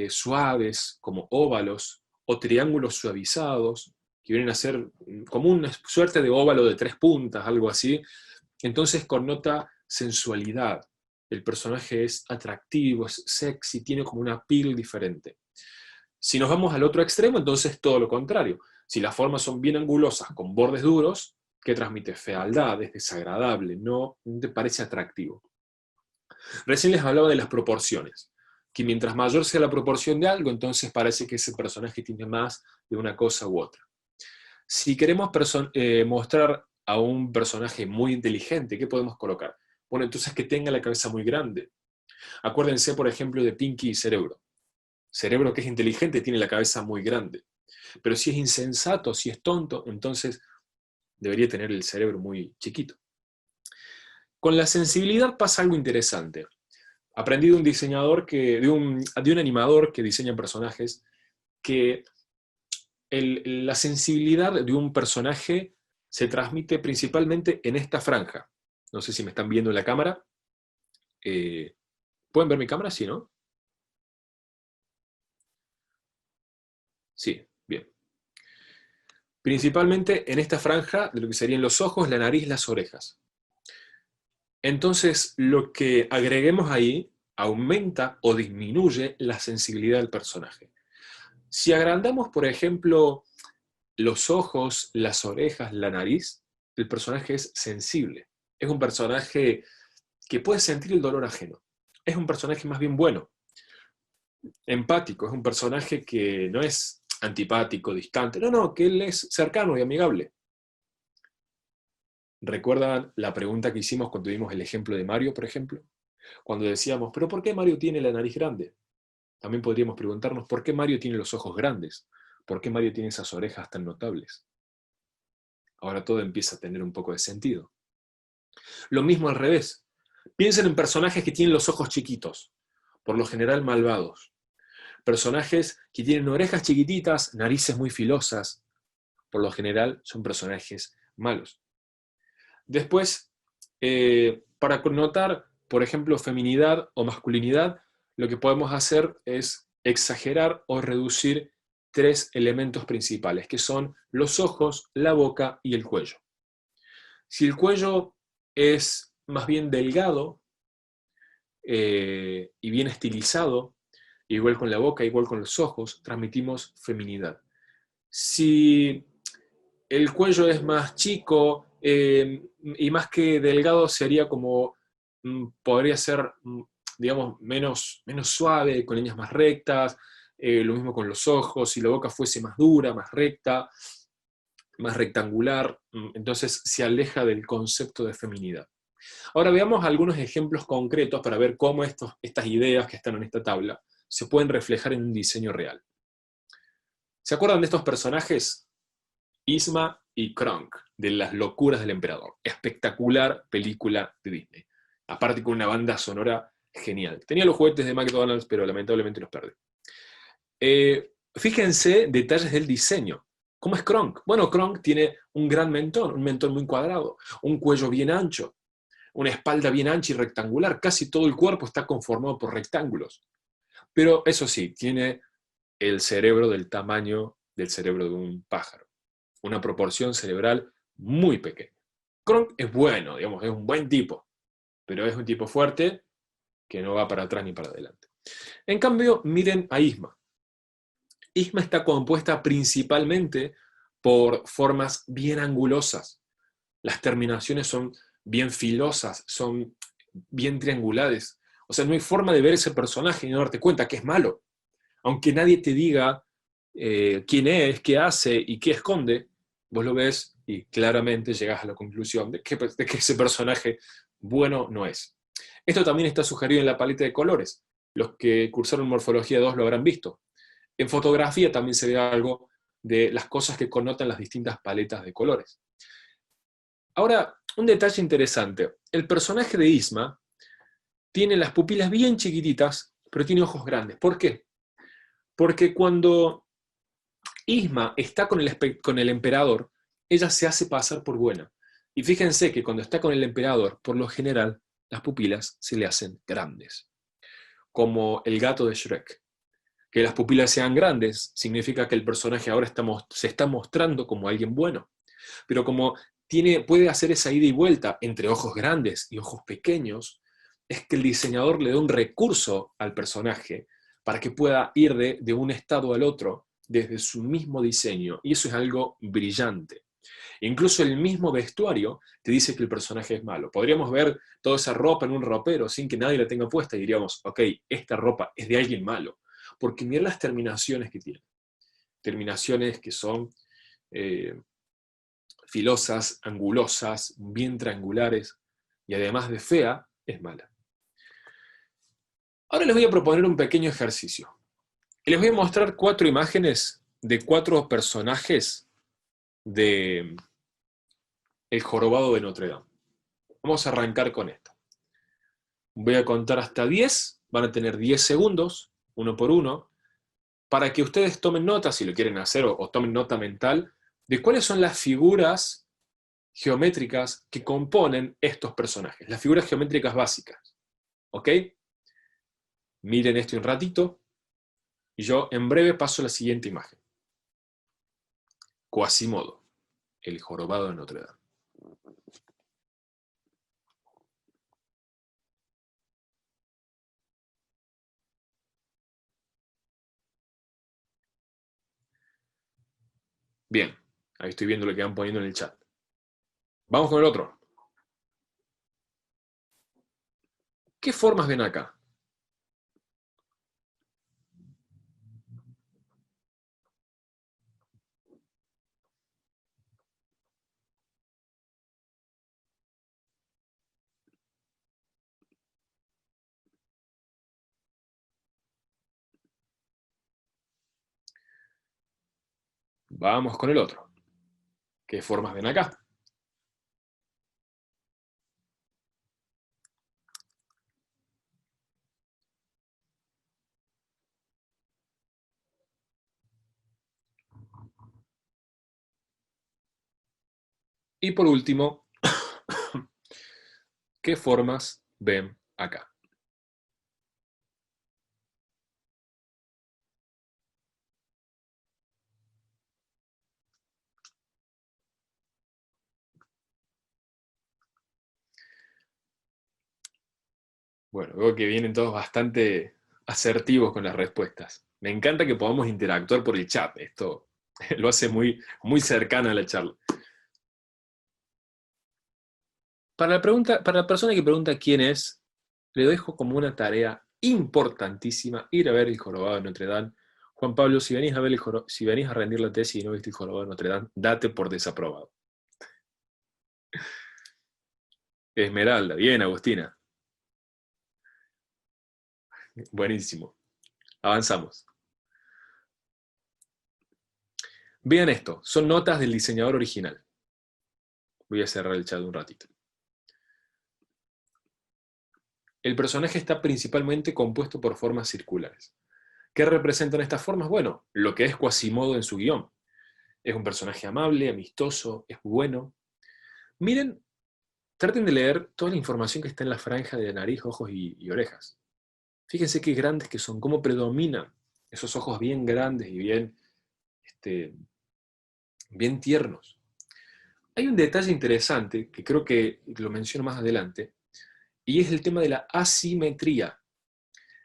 suaves, como óvalos, o triángulos suavizados, que vienen a ser como una suerte de óvalo de 3 puntas, algo así, entonces connota sensualidad. El personaje es atractivo, es sexy, tiene como una piel diferente. Si nos vamos al otro extremo, entonces todo lo contrario. Si las formas son bien angulosas, con bordes duros, ¿qué transmite? Fealdad, es desagradable, no te parece atractivo. Recién les hablaba de las proporciones, que mientras mayor sea la proporción de algo, entonces parece que ese personaje tiene más de una cosa u otra. Si queremos mostrar a un personaje muy inteligente, ¿qué podemos colocar? Bueno, entonces que tenga la cabeza muy grande. Acuérdense, por ejemplo, de Pinky y Cerebro. Cerebro, que es inteligente, tiene la cabeza muy grande. Pero si es insensato, si es tonto, entonces debería tener el cerebro muy chiquito. Con la sensibilidad pasa algo interesante. Aprendí de un diseñador, de un animador que diseña personajes, que la sensibilidad de un personaje se transmite principalmente en esta franja. No sé si me están viendo en la cámara. ¿Pueden ver mi cámara? Sí, ¿no? Sí, bien. Principalmente en esta franja de lo que serían los ojos, la nariz, las orejas. Entonces, lo que agreguemos ahí, aumenta o disminuye la sensibilidad del personaje. Si agrandamos, por ejemplo, los ojos, las orejas, la nariz, el personaje es sensible. Es un personaje que puede sentir el dolor ajeno. Es un personaje más bien bueno, empático, es un personaje que no es antipático, distante, no, que él es cercano y amigable. ¿Recuerdan la pregunta que hicimos cuando vimos el ejemplo de Mario, por ejemplo? Cuando decíamos, ¿pero por qué Mario tiene la nariz grande? También podríamos preguntarnos, ¿por qué Mario tiene los ojos grandes? ¿Por qué Mario tiene esas orejas tan notables? Ahora todo empieza a tener un poco de sentido. Lo mismo al revés. Piensen en personajes que tienen los ojos chiquitos, por lo general malvados. Personajes que tienen orejas chiquititas, narices muy filosas, por lo general son personajes malos. Después, para connotar, por ejemplo, feminidad o masculinidad, lo que podemos hacer es exagerar o reducir 3 elementos principales, que son los ojos, la boca y el cuello. Si el cuello es más bien delgado y bien estilizado, igual con la boca, igual con los ojos, transmitimos feminidad. Si el cuello es más chico y más que delgado sería como, podría ser, digamos, menos suave, con líneas más rectas, lo mismo con los ojos, si la boca fuese más dura, más recta, más rectangular, entonces se aleja del concepto de feminidad. Ahora veamos algunos ejemplos concretos para ver cómo estas ideas que están en esta tabla se pueden reflejar en un diseño real. ¿Se acuerdan de estos personajes? Yzma y Kronk, de Las locuras del emperador. Espectacular película de Disney. Aparte con una banda sonora genial. Tenía los juguetes de McDonald's, pero lamentablemente los perdí. Fíjense detalles del diseño. ¿Cómo es Kronk? Bueno, Kronk tiene un gran mentón, un mentón muy cuadrado, un cuello bien ancho, una espalda bien ancha y rectangular. Casi todo el cuerpo está conformado por rectángulos. Pero eso sí, tiene el cerebro del tamaño del cerebro de un pájaro. Una proporción cerebral muy pequeña. Kronk es bueno, digamos, es un buen tipo, pero es un tipo fuerte que no va para atrás ni para adelante. En cambio, miren a Yzma. Yzma está compuesta principalmente por formas bien angulosas. Las terminaciones son bien filosas, son bien triangulares. O sea, no hay forma de ver ese personaje y no darte cuenta que es malo. Aunque nadie te diga quién es, qué hace y qué esconde, vos lo ves y claramente llegas a la conclusión de que ese personaje bueno no es. Esto también está sugerido en la paleta de colores. Los que cursaron Morfología 2 lo habrán visto. En fotografía también se ve algo de las cosas que connotan las distintas paletas de colores. Ahora, un detalle interesante. El personaje de Yzma tiene las pupilas bien chiquititas, pero tiene ojos grandes. ¿Por qué? Porque cuando Yzma está con el emperador, ella se hace pasar por buena. Y fíjense que cuando está con el emperador, por lo general, las pupilas se le hacen grandes. Como el gato de Shrek. Que las pupilas sean grandes significa que el personaje ahora se está mostrando como alguien bueno. Pero como puede hacer esa ida y vuelta entre ojos grandes y ojos pequeños, es que el diseñador le da un recurso al personaje para que pueda ir de un estado al otro desde su mismo diseño. Y eso es algo brillante. Incluso el mismo vestuario te dice que el personaje es malo. Podríamos ver toda esa ropa en un ropero sin que nadie la tenga puesta y diríamos, ok, esta ropa es de alguien malo. Porque mira las terminaciones que tiene. Terminaciones que son filosas, angulosas, bien triangulares, y además de fea, es mala. Ahora les voy a proponer un pequeño ejercicio. Les voy a mostrar 4 imágenes de 4 personajes de El jorobado de Notre Dame. Vamos a arrancar con esto. Voy a contar hasta 10, van a tener 10 segundos, uno por uno, para que ustedes tomen nota, si lo quieren hacer, o tomen nota mental, de cuáles son las figuras geométricas que componen estos personajes, las figuras geométricas básicas. ¿Ok? Miren esto un ratito, y yo en breve paso a la siguiente imagen. Quasimodo, el jorobado de Notre Dame. Bien, ahí estoy viendo lo que van poniendo en el chat. Vamos con el otro. ¿Qué formas ven acá? Vamos con el otro. ¿Qué formas ven acá? Y por último, ¿qué formas ven acá? Bueno, veo que vienen todos bastante asertivos con las respuestas. Me encanta que podamos interactuar por el chat. Esto lo hace muy, muy cercana a la charla. Para la persona que pregunta quién es, le dejo como una tarea importantísima ir a ver El Jorobado de Notre Dame. Juan Pablo, si venís a ver si venís a rendir la tesis y no viste El Jorobado de Notre Dame, date por desaprobado. Esmeralda, bien, Agustina. Buenísimo. Avanzamos. Vean esto, son notas del diseñador original. Voy a cerrar el chat un ratito. El personaje está principalmente compuesto por formas circulares. ¿Qué representan estas formas? Bueno, lo que es Quasimodo en su guión. Es un personaje amable, amistoso, es bueno. Miren, traten de leer toda la información que está en la franja de nariz, ojos y orejas. Fíjense qué grandes que son, cómo predominan esos ojos bien grandes y bien, bien tiernos. Hay un detalle interesante, que creo que lo menciono más adelante, y es el tema de la asimetría.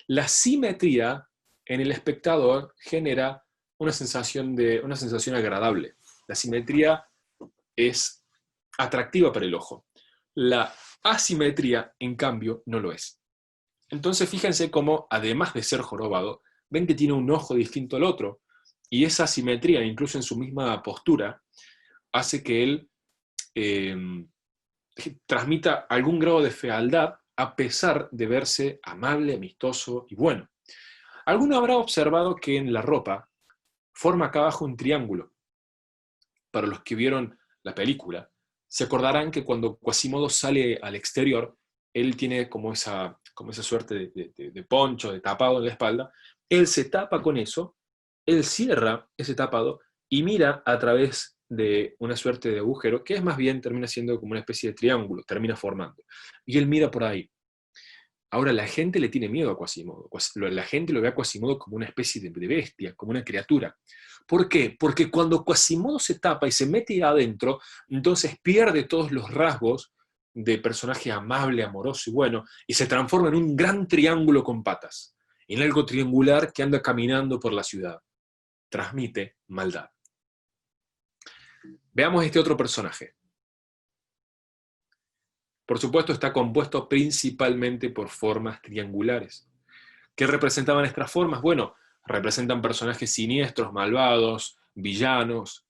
La simetría en el espectador genera una sensación agradable. La simetría es atractiva para el ojo. La asimetría, en cambio, no lo es. Entonces fíjense cómo, además de ser jorobado, ven que tiene un ojo distinto al otro, y esa asimetría, incluso en su misma postura, hace que él eh, transmita algún grado de fealdad a pesar de verse amable, amistoso y bueno. Alguno habrá observado que en la ropa forma acá abajo un triángulo. Para los que vieron la película, se acordarán que cuando Quasimodo sale al exterior, él tiene como esa suerte de poncho, de tapado en la espalda, él se tapa con eso, él cierra ese tapado y mira a través de una suerte de agujero, que es más bien, termina siendo como una especie de triángulo, termina formando. Y él mira por ahí. Ahora la gente le tiene miedo a Quasimodo. La gente lo ve a Quasimodo como una especie de bestia, como una criatura. ¿Por qué? Porque cuando Quasimodo se tapa y se mete adentro, entonces pierde todos los rasgos de personaje amable, amoroso y bueno, y se transforma en un gran triángulo con patas, en algo triangular que anda caminando por la ciudad. Transmite maldad. Veamos este otro personaje. Por supuesto, está compuesto principalmente por formas triangulares. ¿Qué representaban estas formas? Bueno, representan personajes siniestros, malvados, villanos.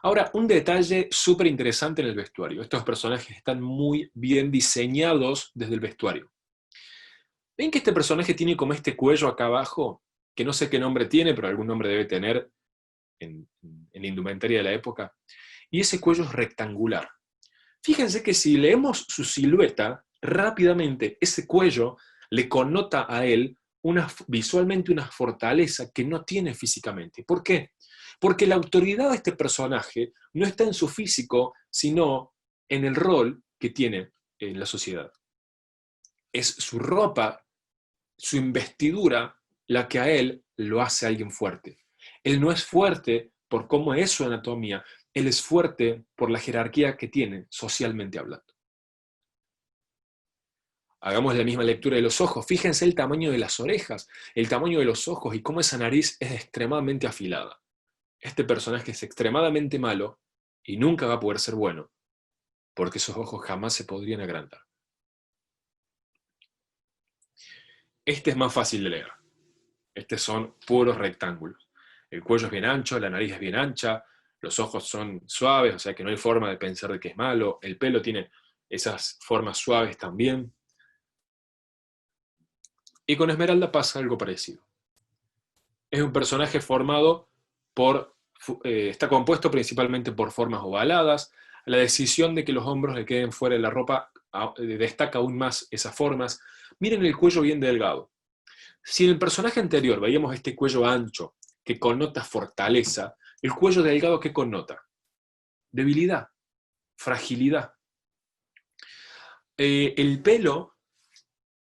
Ahora, un detalle súper interesante en el vestuario. Estos personajes están muy bien diseñados desde el vestuario. ¿Ven que este personaje tiene como este cuello acá abajo? Que no sé qué nombre tiene, pero algún nombre debe tener en la indumentaria de la época. Y ese cuello es rectangular. Fíjense que si leemos su silueta, rápidamente ese cuello le connota a él visualmente una fortaleza que no tiene físicamente. ¿Por qué? Porque la autoridad de este personaje no está en su físico, sino en el rol que tiene en la sociedad. Es su ropa, su investidura, la que a él lo hace alguien fuerte. Él no es fuerte por cómo es su anatomía, él es fuerte por la jerarquía que tiene socialmente hablando. Hagamos la misma lectura de los ojos. Fíjense el tamaño de las orejas, el tamaño de los ojos y cómo esa nariz es extremadamente afilada. este personaje es extremadamente malo y nunca va a poder ser bueno, porque esos ojos jamás se podrían agrandar. Este es más fácil de leer. Estos son puros rectángulos. El cuello es bien ancho, la nariz es bien ancha, los ojos son suaves, o sea que no hay forma de pensar de que es malo. El pelo tiene esas formas suaves también. Y con Esmeralda pasa algo parecido. Es un personaje formado por, está compuesto principalmente por formas ovaladas. La decisión de que los hombros le queden fuera de la ropa destaca aún más esas formas. Miren el cuello bien delgado. Si en el personaje anterior veíamos este cuello ancho que connota fortaleza, el cuello delgado ¿qué connota? Debilidad, fragilidad. El pelo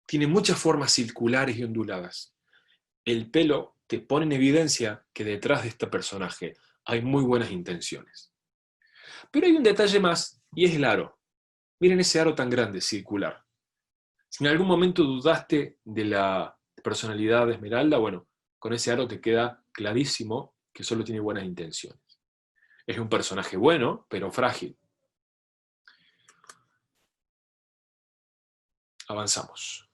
tiene muchas formas circulares y onduladas. El pelo te pone en evidencia que detrás de este personaje hay muy buenas intenciones. Pero hay un detalle más, y es el aro. Miren ese aro tan grande, circular. Si en algún momento dudaste de la personalidad de Esmeralda, bueno, con ese aro te queda clarísimo que solo tiene buenas intenciones. Es un personaje bueno, pero frágil. Avanzamos.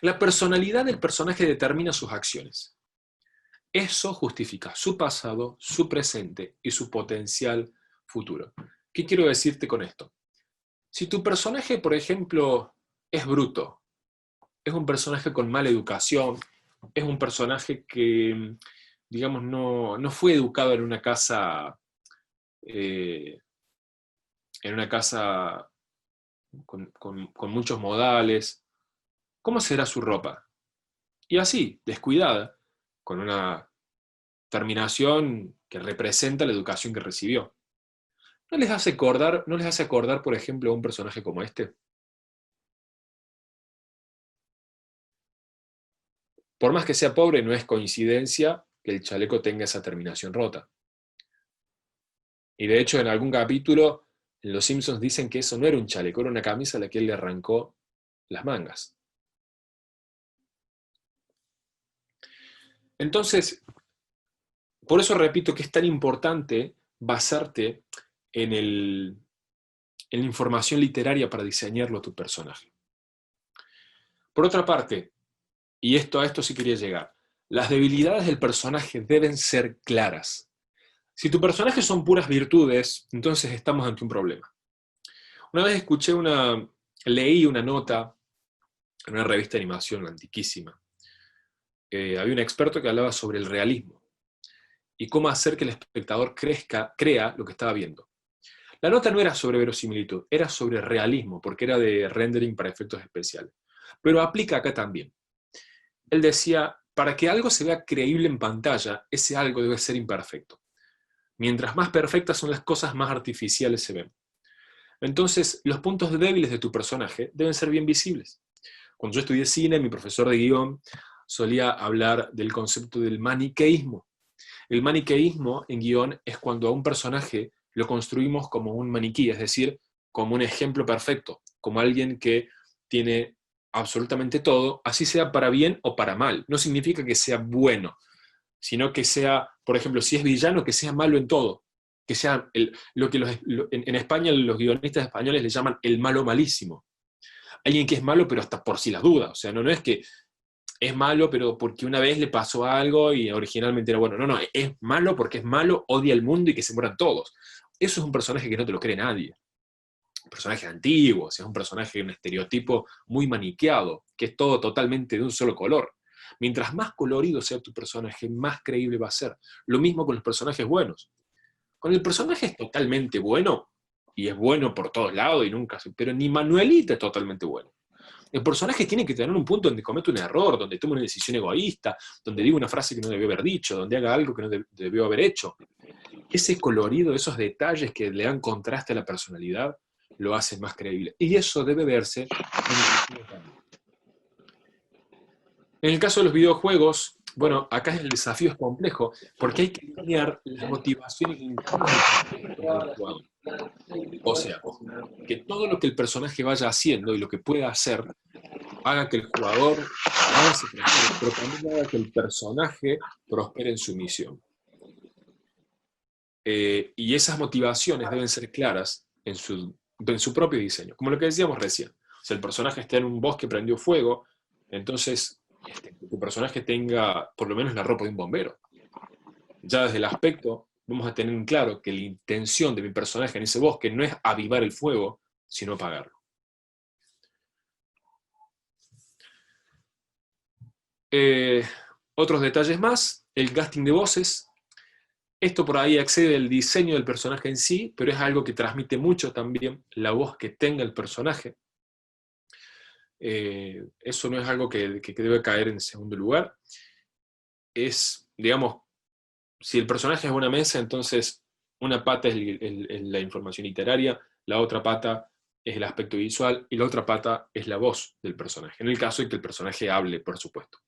La personalidad del personaje determina sus acciones. Eso justifica su pasado, su presente y su potencial futuro. ¿Qué quiero decirte con esto? Si tu personaje, por ejemplo, es bruto, es un personaje con mala educación, es un personaje que, digamos, no fue educado en una casa con muchos modales, ¿cómo será su ropa? Y así, descuidada, con una terminación que representa la educación que recibió. ¿No les hace acordar, por ejemplo, a un personaje como este? Por más que sea pobre, no es coincidencia que el chaleco tenga esa terminación rota. Y de hecho, en algún capítulo, Los Simpsons dicen que eso no era un chaleco, era una camisa a la que él le arrancó las mangas. Entonces, por eso repito que es tan importante basarte en la información literaria para diseñarlo a tu personaje. Por otra parte, y a esto sí quería llegar, las debilidades del personaje deben ser claras. Si tu personaje son puras virtudes, entonces estamos ante un problema. Una vez leí una nota en una revista de animación antiquísima. Había un experto que hablaba sobre el realismo y cómo hacer que el espectador crea lo que estaba viendo. La nota no era sobre verosimilitud, era sobre realismo, porque era de rendering para efectos especiales. Pero aplica acá también. Él decía, para que algo se vea creíble en pantalla, ese algo debe ser imperfecto. Mientras más perfectas son las cosas, más artificiales se ven. Entonces, los puntos débiles de tu personaje deben ser bien visibles. Cuando yo estudié cine, mi profesor de guión solía hablar del concepto del maniqueísmo. El maniqueísmo en guión es cuando a un personaje lo construimos como un maniquí, es decir, como un ejemplo perfecto, como alguien que tiene absolutamente todo, así sea para bien o para mal. No significa que sea bueno, sino que sea, por ejemplo, si es villano, que sea malo en todo. Que sea lo que en España los guionistas españoles le llaman el malo malísimo. Alguien que es malo, pero hasta por si las dudas. O sea, no es que es malo, pero porque una vez le pasó algo y originalmente era bueno. No, es malo porque es malo, odia el mundo y que se mueran todos. Eso es un personaje que no te lo cree nadie. Un personaje antiguo, o sea, es un personaje, un estereotipo muy maniqueado, que es todo totalmente de un solo color. Mientras más colorido sea tu personaje, más creíble va a ser. Lo mismo con los personajes buenos. Con el personaje es totalmente bueno, y es bueno por todos lados, y nunca, pero ni Manuelita es totalmente bueno. El personaje tiene que tener un punto donde comete un error, donde tome una decisión egoísta, donde diga una frase que no debió haber dicho, donde haga algo que no debió haber hecho. Ese colorido, esos detalles que le dan contraste a la personalidad, lo hacen más creíble. Y eso debe verse en el también. En el caso de los videojuegos, bueno, acá el desafío es complejo, porque hay que alinear las motivaciones internas del jugador. O sea, que todo lo que el personaje vaya haciendo y lo que pueda hacer haga que el jugador avance, pero también haga que el personaje prospere en su misión. Y esas motivaciones deben ser claras en su propio diseño. Como lo que decíamos recién. Si el personaje está en un bosque prendió fuego, entonces que tu personaje tenga por lo menos la ropa de un bombero. Ya desde el aspecto, vamos a tener en claro que la intención de mi personaje en ese bosque no es avivar el fuego, sino apagarlo. Otros detalles más, el casting de voces. Esto por ahí excede el diseño del personaje en sí, pero es algo que transmite mucho también la voz que tenga el personaje. Eso no es algo que debe caer en segundo lugar. Es, digamos, si el personaje es una mesa, entonces una pata es la información literaria, la otra pata es el aspecto visual y la otra pata es la voz del personaje, en el caso de que el personaje hable, por supuesto.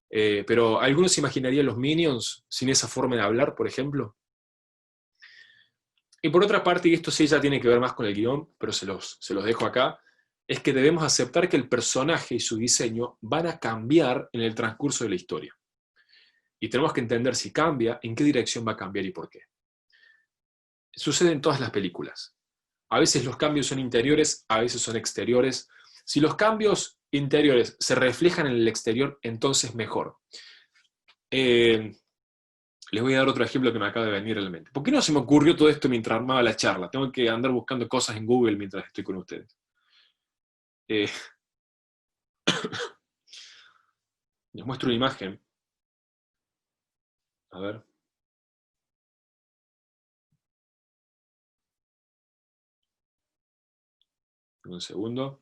Pero ¿algunos imaginarían los Minions sin esa forma de hablar, por ejemplo? Y por otra parte, y esto sí ya tiene que ver más con el guión, pero se los dejo acá, es que debemos aceptar que el personaje y su diseño van a cambiar en el transcurso de la historia. Y tenemos que entender si cambia, en qué dirección va a cambiar y por qué. Sucede en todas las películas. A veces los cambios son interiores, a veces son exteriores. Si los cambios interiores se reflejan en el exterior, entonces mejor. Les voy a dar otro ejemplo que me acaba de venir a la mente. ¿Por qué no se me ocurrió todo esto mientras armaba la charla? Tengo que andar buscando cosas en Google mientras estoy con ustedes. Les muestro una imagen. A ver. Un segundo.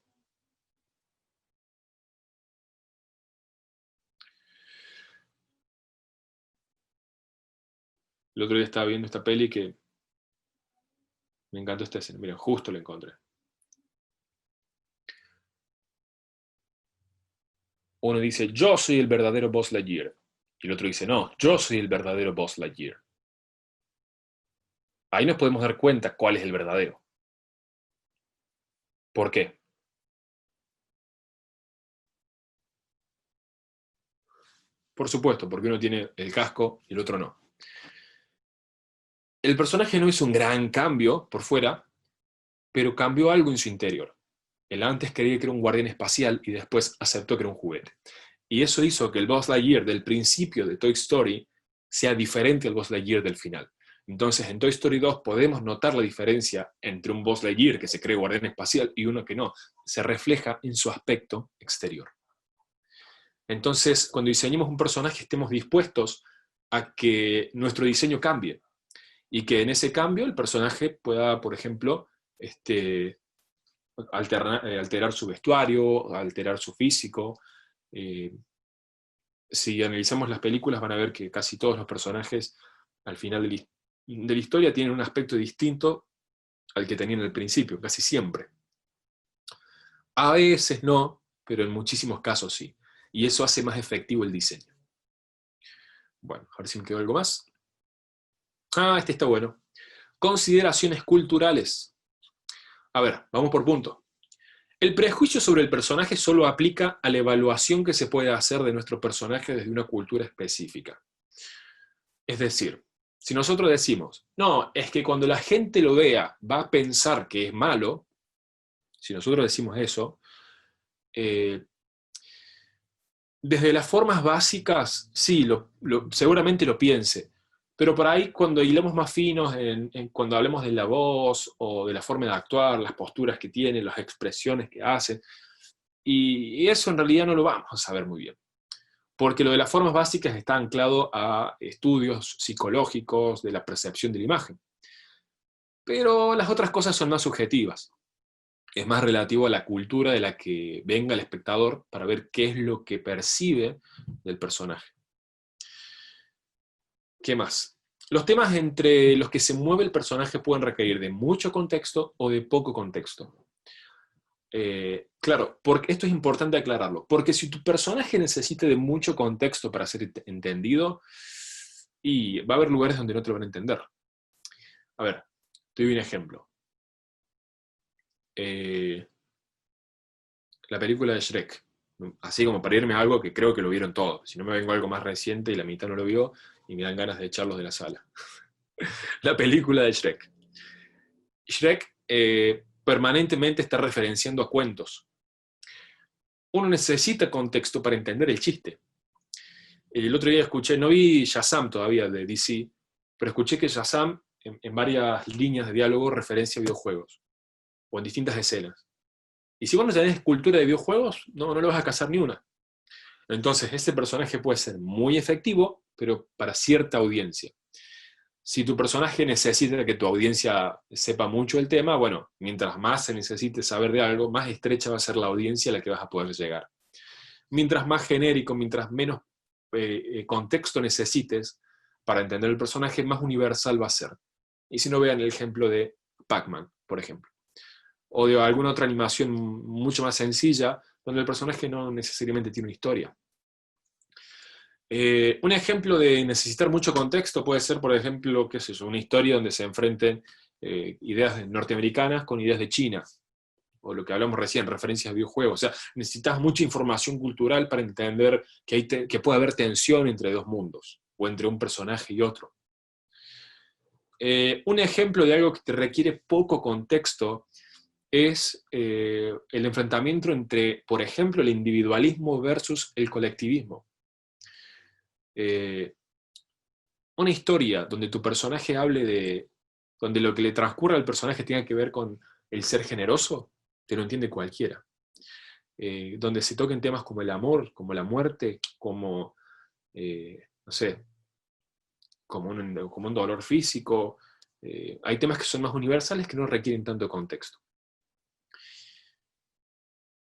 El otro día estaba viendo esta peli que me encantó esta escena. Miren, justo la encontré. Uno dice, yo soy el verdadero Buzz Lightyear. Y el otro dice, no, yo soy el verdadero Buzz Lightyear. Ahí nos podemos dar cuenta cuál es el verdadero. ¿Por qué? Por supuesto, porque uno tiene el casco y el otro no. El personaje no hizo un gran cambio por fuera, pero cambió algo en su interior. Él antes creía que era un guardián espacial y después aceptó que era un juguete. Y eso hizo que el Buzz Lightyear del principio de Toy Story sea diferente al Buzz Lightyear del final. Entonces, en Toy Story 2 podemos notar la diferencia entre un Buzz Lightyear que se cree guardián espacial y uno que no. Se refleja en su aspecto exterior. Entonces, cuando diseñemos un personaje, estemos dispuestos a que nuestro diseño cambie y que en ese cambio el personaje pueda, por ejemplo, alterar su vestuario, alterar su físico. Si analizamos las películas van a ver que casi todos los personajes al final de la historia tienen un aspecto distinto al que tenían al principio, casi siempre. A veces no, pero en muchísimos casos sí. Y eso hace más efectivo el diseño. Bueno, a ver si me quedó algo más. Ah, este está bueno. Consideraciones culturales. A ver, vamos por punto. El prejuicio sobre el personaje solo aplica a la evaluación que se puede hacer de nuestro personaje desde una cultura específica. Es decir, si nosotros decimos, no, es que cuando la gente lo vea va a pensar que es malo, si nosotros decimos eso, desde las formas básicas, sí, seguramente lo piense, pero por ahí cuando hilamos más finos, cuando hablemos de la voz o de la forma de actuar, las posturas que tiene, las expresiones que hace, y eso en realidad no lo vamos a saber muy bien. Porque lo de las formas básicas está anclado a estudios psicológicos de la percepción de la imagen. Pero las otras cosas son más subjetivas. Es más relativo a la cultura de la que venga el espectador para ver qué es lo que percibe del personaje. ¿Qué más? Los temas entre los que se mueve el personaje pueden requerir de mucho contexto o de poco contexto. Claro, porque esto es importante aclararlo, porque si tu personaje necesita de mucho contexto para ser entendido, y va a haber lugares donde no te lo van a entender. A ver, te doy un ejemplo. la película de Shrek. Así como para irme a algo que creo que lo vieron todos. Si no me vengo a algo más reciente y la mitad no lo vio, y me dan ganas de echarlos de la sala. La película de Shrek. Shrek permanentemente está referenciando a cuentos. Uno necesita contexto para entender el chiste. El otro día escuché, no vi Shazam todavía de DC, pero escuché que Shazam en varias líneas de diálogo referencia a videojuegos, o en distintas escenas. Y si vos no tenés cultura de videojuegos, no le vas a cazar ni una. Entonces, ese personaje puede ser muy efectivo, pero para cierta audiencia. Si tu personaje necesita que tu audiencia sepa mucho el tema, bueno, mientras más se necesite saber de algo, más estrecha va a ser la audiencia a la que vas a poder llegar. Mientras más genérico, mientras menos contexto necesites para entender el personaje, más universal va a ser. Y si no, vean el ejemplo de Pac-Man, por ejemplo. O de alguna otra animación mucho más sencilla, donde el personaje no necesariamente tiene una historia. Un ejemplo de necesitar mucho contexto puede ser, por ejemplo, qué sé yo, una historia donde se enfrenten ideas norteamericanas con ideas de China, o lo que hablamos recién, referencias a videojuegos. O sea, necesitas mucha información cultural para entender que puede haber tensión entre dos mundos, o entre un personaje y otro. Un ejemplo de algo que te requiere poco contexto es el enfrentamiento entre, por ejemplo, el individualismo versus el colectivismo. Una historia donde tu personaje donde lo que le transcurre al personaje tenga que ver con el ser generoso, te lo entiende cualquiera. Donde se toquen temas como el amor, como la muerte, como, no sé, como un dolor físico. Hay temas que son más universales que no requieren tanto contexto.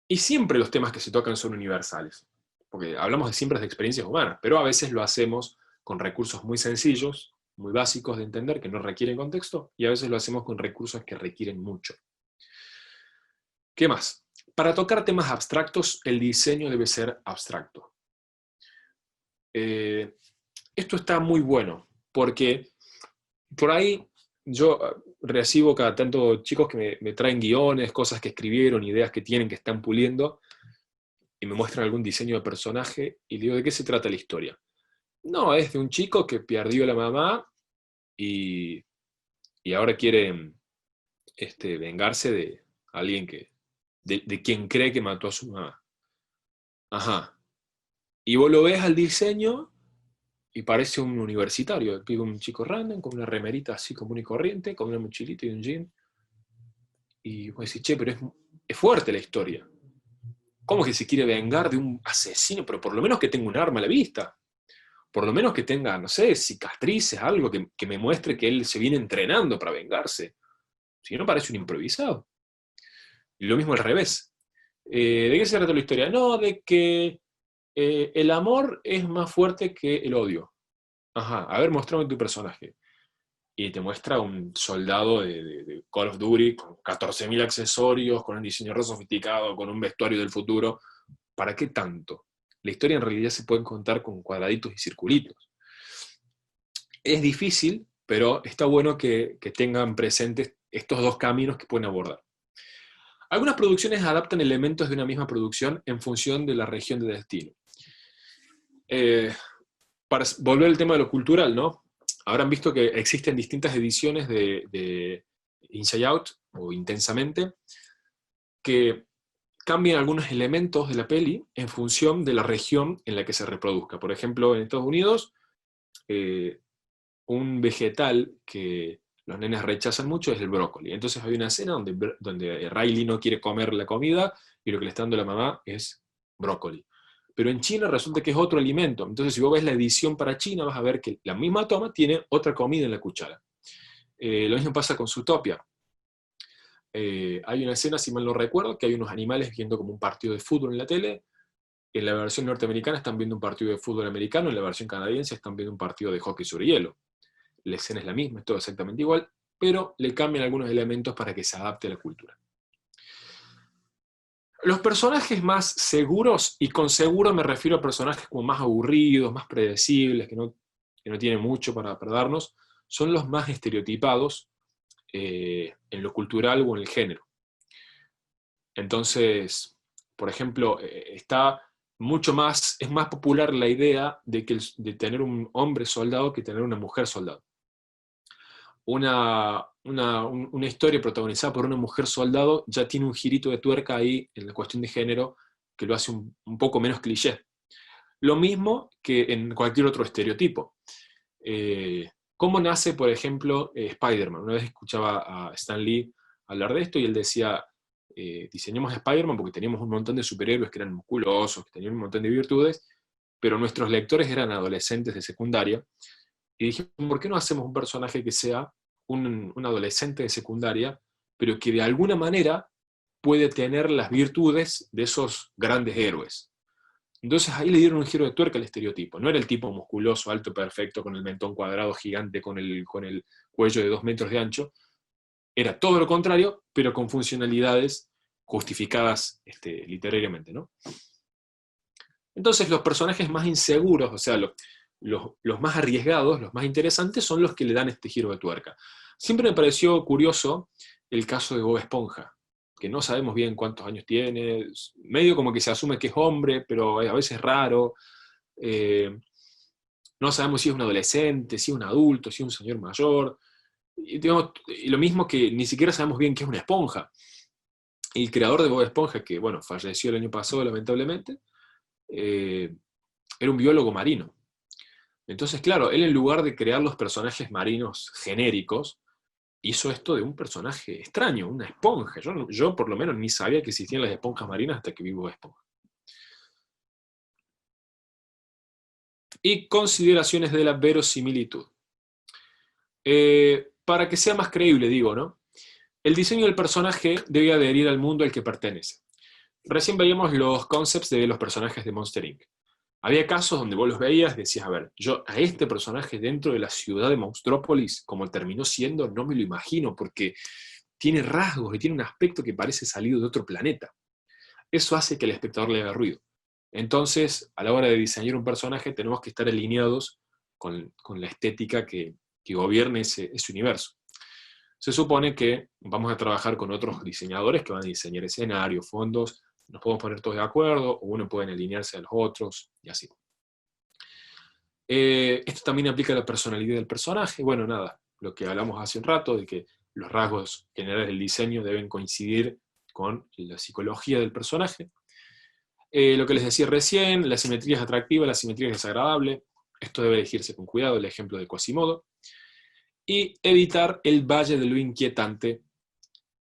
Y siempre los temas que se tocan son universales, porque hablamos siempre de experiencias humanas, pero a veces lo hacemos con recursos muy sencillos, muy básicos de entender, que no requieren contexto, y a veces lo hacemos con recursos que requieren mucho. ¿Qué más? Para tocar temas abstractos, el diseño debe ser abstracto. Esto está muy bueno, porque por ahí yo recibo cada tanto chicos que me traen guiones, cosas que escribieron, ideas que tienen, que están puliendo, y me muestran algún diseño de personaje, y digo, ¿de qué se trata la historia? No, es de un chico que perdió a la mamá y ahora quiere vengarse de alguien de quien cree que mató a su mamá. Ajá. Y vos lo ves al diseño y parece un universitario, un chico random, con una remerita así común y corriente, con una mochilita y un jean. Y vos decís, che, pero es fuerte la historia. ¿Cómo que se quiere vengar de un asesino? Pero por lo menos que tenga un arma a la vista. Por lo menos que tenga, no sé, cicatrices, algo que me muestre que él se viene entrenando para vengarse. Si no, parece un improvisado. Y lo mismo al revés. ¿De qué se trata la historia? No, de que el amor es más fuerte que el odio. Ajá, a ver, muéstrame tu personaje. Y te muestra un soldado de Call of Duty con 14.000 accesorios, con un diseño re sofisticado, con un vestuario del futuro. ¿Para qué tanto? La historia en realidad se puede contar con cuadraditos y circulitos. Es difícil, pero está bueno que tengan presentes estos dos caminos que pueden abordar. Algunas producciones adaptan elementos de una misma producción en función de la región de destino. Para volver al tema de lo cultural, ¿no? Habrán visto que existen distintas ediciones de Inside Out o Intensamente que cambian algunos elementos de la peli en función de la región en la que se reproduzca. Por ejemplo, en Estados Unidos, un vegetal que los nenes rechazan mucho es el brócoli. Entonces hay una escena donde Riley no quiere comer la comida y lo que le está dando la mamá es brócoli. Pero en China resulta que es otro alimento. Entonces, si vos ves la edición para China, vas a ver que la misma toma tiene otra comida en la cuchara. Lo mismo pasa con Zootopia. Hay una escena, si mal no recuerdo, que hay unos animales viendo como un partido de fútbol en la tele. En la versión norteamericana están viendo un partido de fútbol americano, en la versión canadiense están viendo un partido de hockey sobre hielo. La escena es la misma, es todo exactamente igual, pero le cambian algunos elementos para que se adapte a la cultura. Los personajes más seguros, y con seguro me refiero a personajes como más aburridos, más predecibles, que no tienen mucho para darnos, son los más estereotipados en lo cultural o en el género. Entonces, por ejemplo, es más popular la idea de tener un hombre soldado que tener una mujer soldado. Una historia protagonizada por una mujer soldado ya tiene un girito de tuerca ahí en la cuestión de género que lo hace un poco menos cliché. Lo mismo que en cualquier otro estereotipo. ¿Cómo nace, por ejemplo, Spider-Man? Una vez escuchaba a Stan Lee hablar de esto y él decía, diseñamos a Spider-Man porque teníamos un montón de superhéroes que eran musculosos, que tenían un montón de virtudes, pero nuestros lectores eran adolescentes de secundaria, y dije, ¿por qué no hacemos un personaje que sea un adolescente de secundaria, pero que de alguna manera puede tener las virtudes de esos grandes héroes? Entonces ahí le dieron un giro de tuerca al estereotipo. No era el tipo musculoso, alto, perfecto, con el mentón cuadrado gigante, con el cuello de 2 metros de ancho. Era todo lo contrario, pero con funcionalidades justificadas literariamente, ¿no? Entonces los personajes más inseguros, o sea, los más arriesgados, los más interesantes, son los que le dan este giro de tuerca. Siempre me pareció curioso el caso de Bob Esponja, que no sabemos bien cuántos años tiene, medio como que se asume que es hombre, pero a veces es raro. No sabemos si es un adolescente, si es un adulto, si es un señor mayor. Y lo mismo que ni siquiera sabemos bien qué es una esponja. El creador de Bob Esponja, que bueno, falleció el año pasado lamentablemente, era un biólogo marino. Entonces, claro, él en lugar de crear los personajes marinos genéricos, hizo esto de un personaje extraño, una esponja. Yo por lo menos ni sabía que existían las esponjas marinas hasta que vi Bob Esponja. Y consideraciones de la verosimilitud. Para que sea más creíble, digo, ¿no? El diseño del personaje debe adherir al mundo al que pertenece. Recién veíamos los concepts de los personajes de Monster Inc. Había casos donde vos los veías y decías, a ver, yo a este personaje dentro de la ciudad de Monstrópolis, como terminó siendo, no me lo imagino, porque tiene rasgos y tiene un aspecto que parece salido de otro planeta. Eso hace que el espectador le haga ruido. Entonces, a la hora de diseñar un personaje, tenemos que estar alineados con la estética que gobierne ese universo. Se supone que vamos a trabajar con otros diseñadores que van a diseñar escenarios, fondos, nos podemos poner todos de acuerdo, o uno pueden alinearse a los otros, y así. Esto también aplica a la personalidad del personaje. Bueno, nada, lo que hablamos hace un rato, de que los rasgos generales del diseño deben coincidir con la psicología del personaje. Lo que les decía recién, la simetría es atractiva, la simetría es desagradable. Esto debe elegirse con cuidado, el ejemplo de Quasimodo. Y evitar el valle de lo inquietante.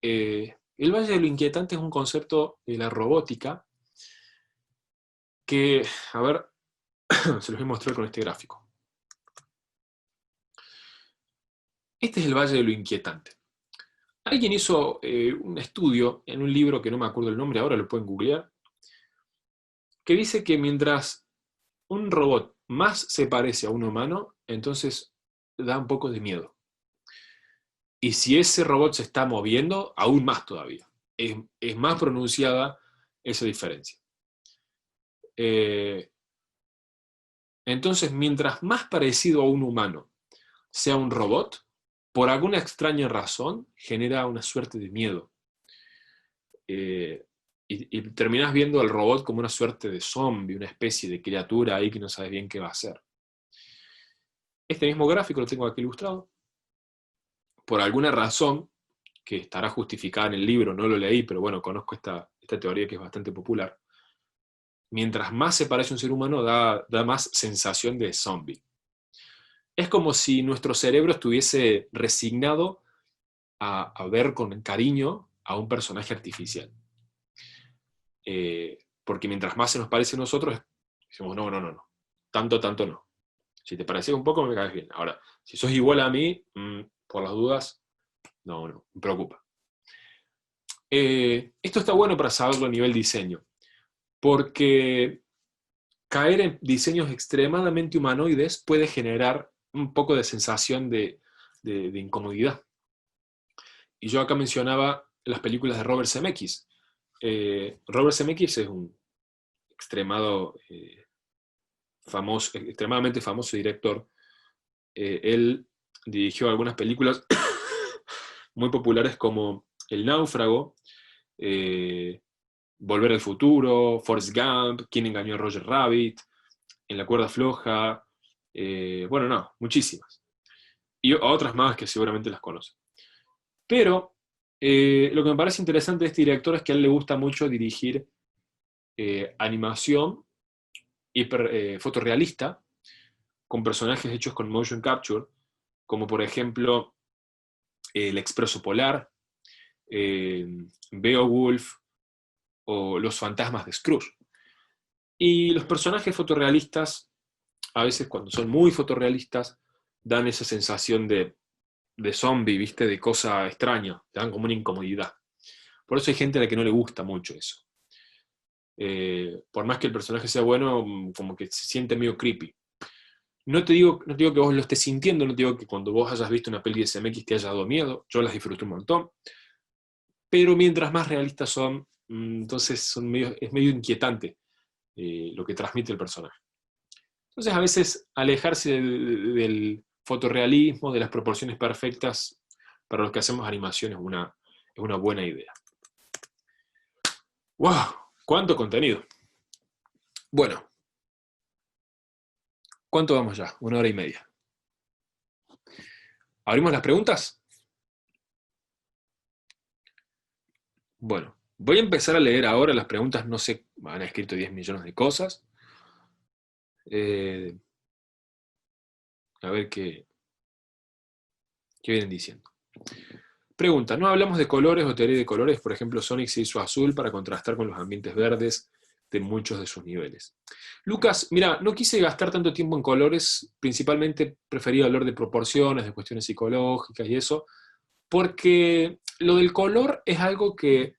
El valle de lo inquietante es un concepto de la robótica que, a ver, se los voy a mostrar con este gráfico. Este es el valle de lo inquietante. Alguien hizo un estudio en un libro que no me acuerdo el nombre, ahora lo pueden googlear, que dice que mientras un robot más se parece a un humano, entonces da un poco de miedo. Y si ese robot se está moviendo, aún más todavía. Es más pronunciada esa diferencia. Entonces, mientras más parecido a un humano sea un robot, por alguna extraña razón genera una suerte de miedo. Y terminás viendo al robot como una suerte de zombie, una especie de criatura ahí que no sabes bien qué va a hacer. Este mismo gráfico lo tengo aquí ilustrado. Por alguna razón, que estará justificada en el libro, no lo leí, pero bueno, conozco esta teoría que es bastante popular. Mientras más se parece a un ser humano, da más sensación de zombie. Es como si nuestro cerebro estuviese resignado a ver con cariño a un personaje artificial. Porque mientras más se nos parece a nosotros, decimos, no, tanto no. Si te pareces un poco, me caes bien. Ahora, si sos igual a mí, por las dudas, no, me preocupa. Esto está bueno para saberlo a nivel diseño, porque caer en diseños extremadamente humanoides puede generar un poco de sensación de incomodidad. Y yo acá mencionaba las películas de Robert Zemeckis. Robert Zemeckis es un extremadamente famoso director. Él dirigió algunas películas muy populares como El Náufrago, Volver al futuro, Forrest Gump, Quién engañó a Roger Rabbit, En la cuerda floja, bueno, no, muchísimas. Y otras más que seguramente las conocen. Pero lo que me parece interesante de este director es que a él le gusta mucho dirigir animación fotorrealista con personajes hechos con motion capture, como por ejemplo El Expreso Polar, Beowulf o Los fantasmas de Scrooge. Y los personajes fotorrealistas, a veces cuando son muy fotorrealistas, dan esa sensación de zombie, ¿viste? De cosa extraña, te dan como una incomodidad. Por eso hay gente a la que no le gusta mucho eso. Por más que el personaje sea bueno, como que se siente medio creepy. No te digo que vos lo estés sintiendo, no te digo que cuando vos hayas visto una peli de SMX te haya dado miedo, yo las disfruto un montón, pero mientras más realistas son, entonces es medio inquietante lo que transmite el personaje. Entonces a veces alejarse del fotorrealismo, de las proporciones perfectas, para los que hacemos animación es una buena idea. ¡Wow! ¡Cuánto contenido! Bueno, ¿cuánto vamos ya? 1 hora y media. ¿Abrimos las preguntas? Bueno, voy a empezar a leer ahora las preguntas, no sé, han escrito 10 millones de cosas. A ver qué vienen diciendo. Pregunta, ¿no hablamos de colores o teoría de colores? Por ejemplo, Sonic se hizo azul para contrastar con los ambientes verdes de muchos de sus niveles. Lucas, mira, no quise gastar tanto tiempo en colores, principalmente preferí hablar de proporciones, de cuestiones psicológicas y eso, porque lo del color es algo que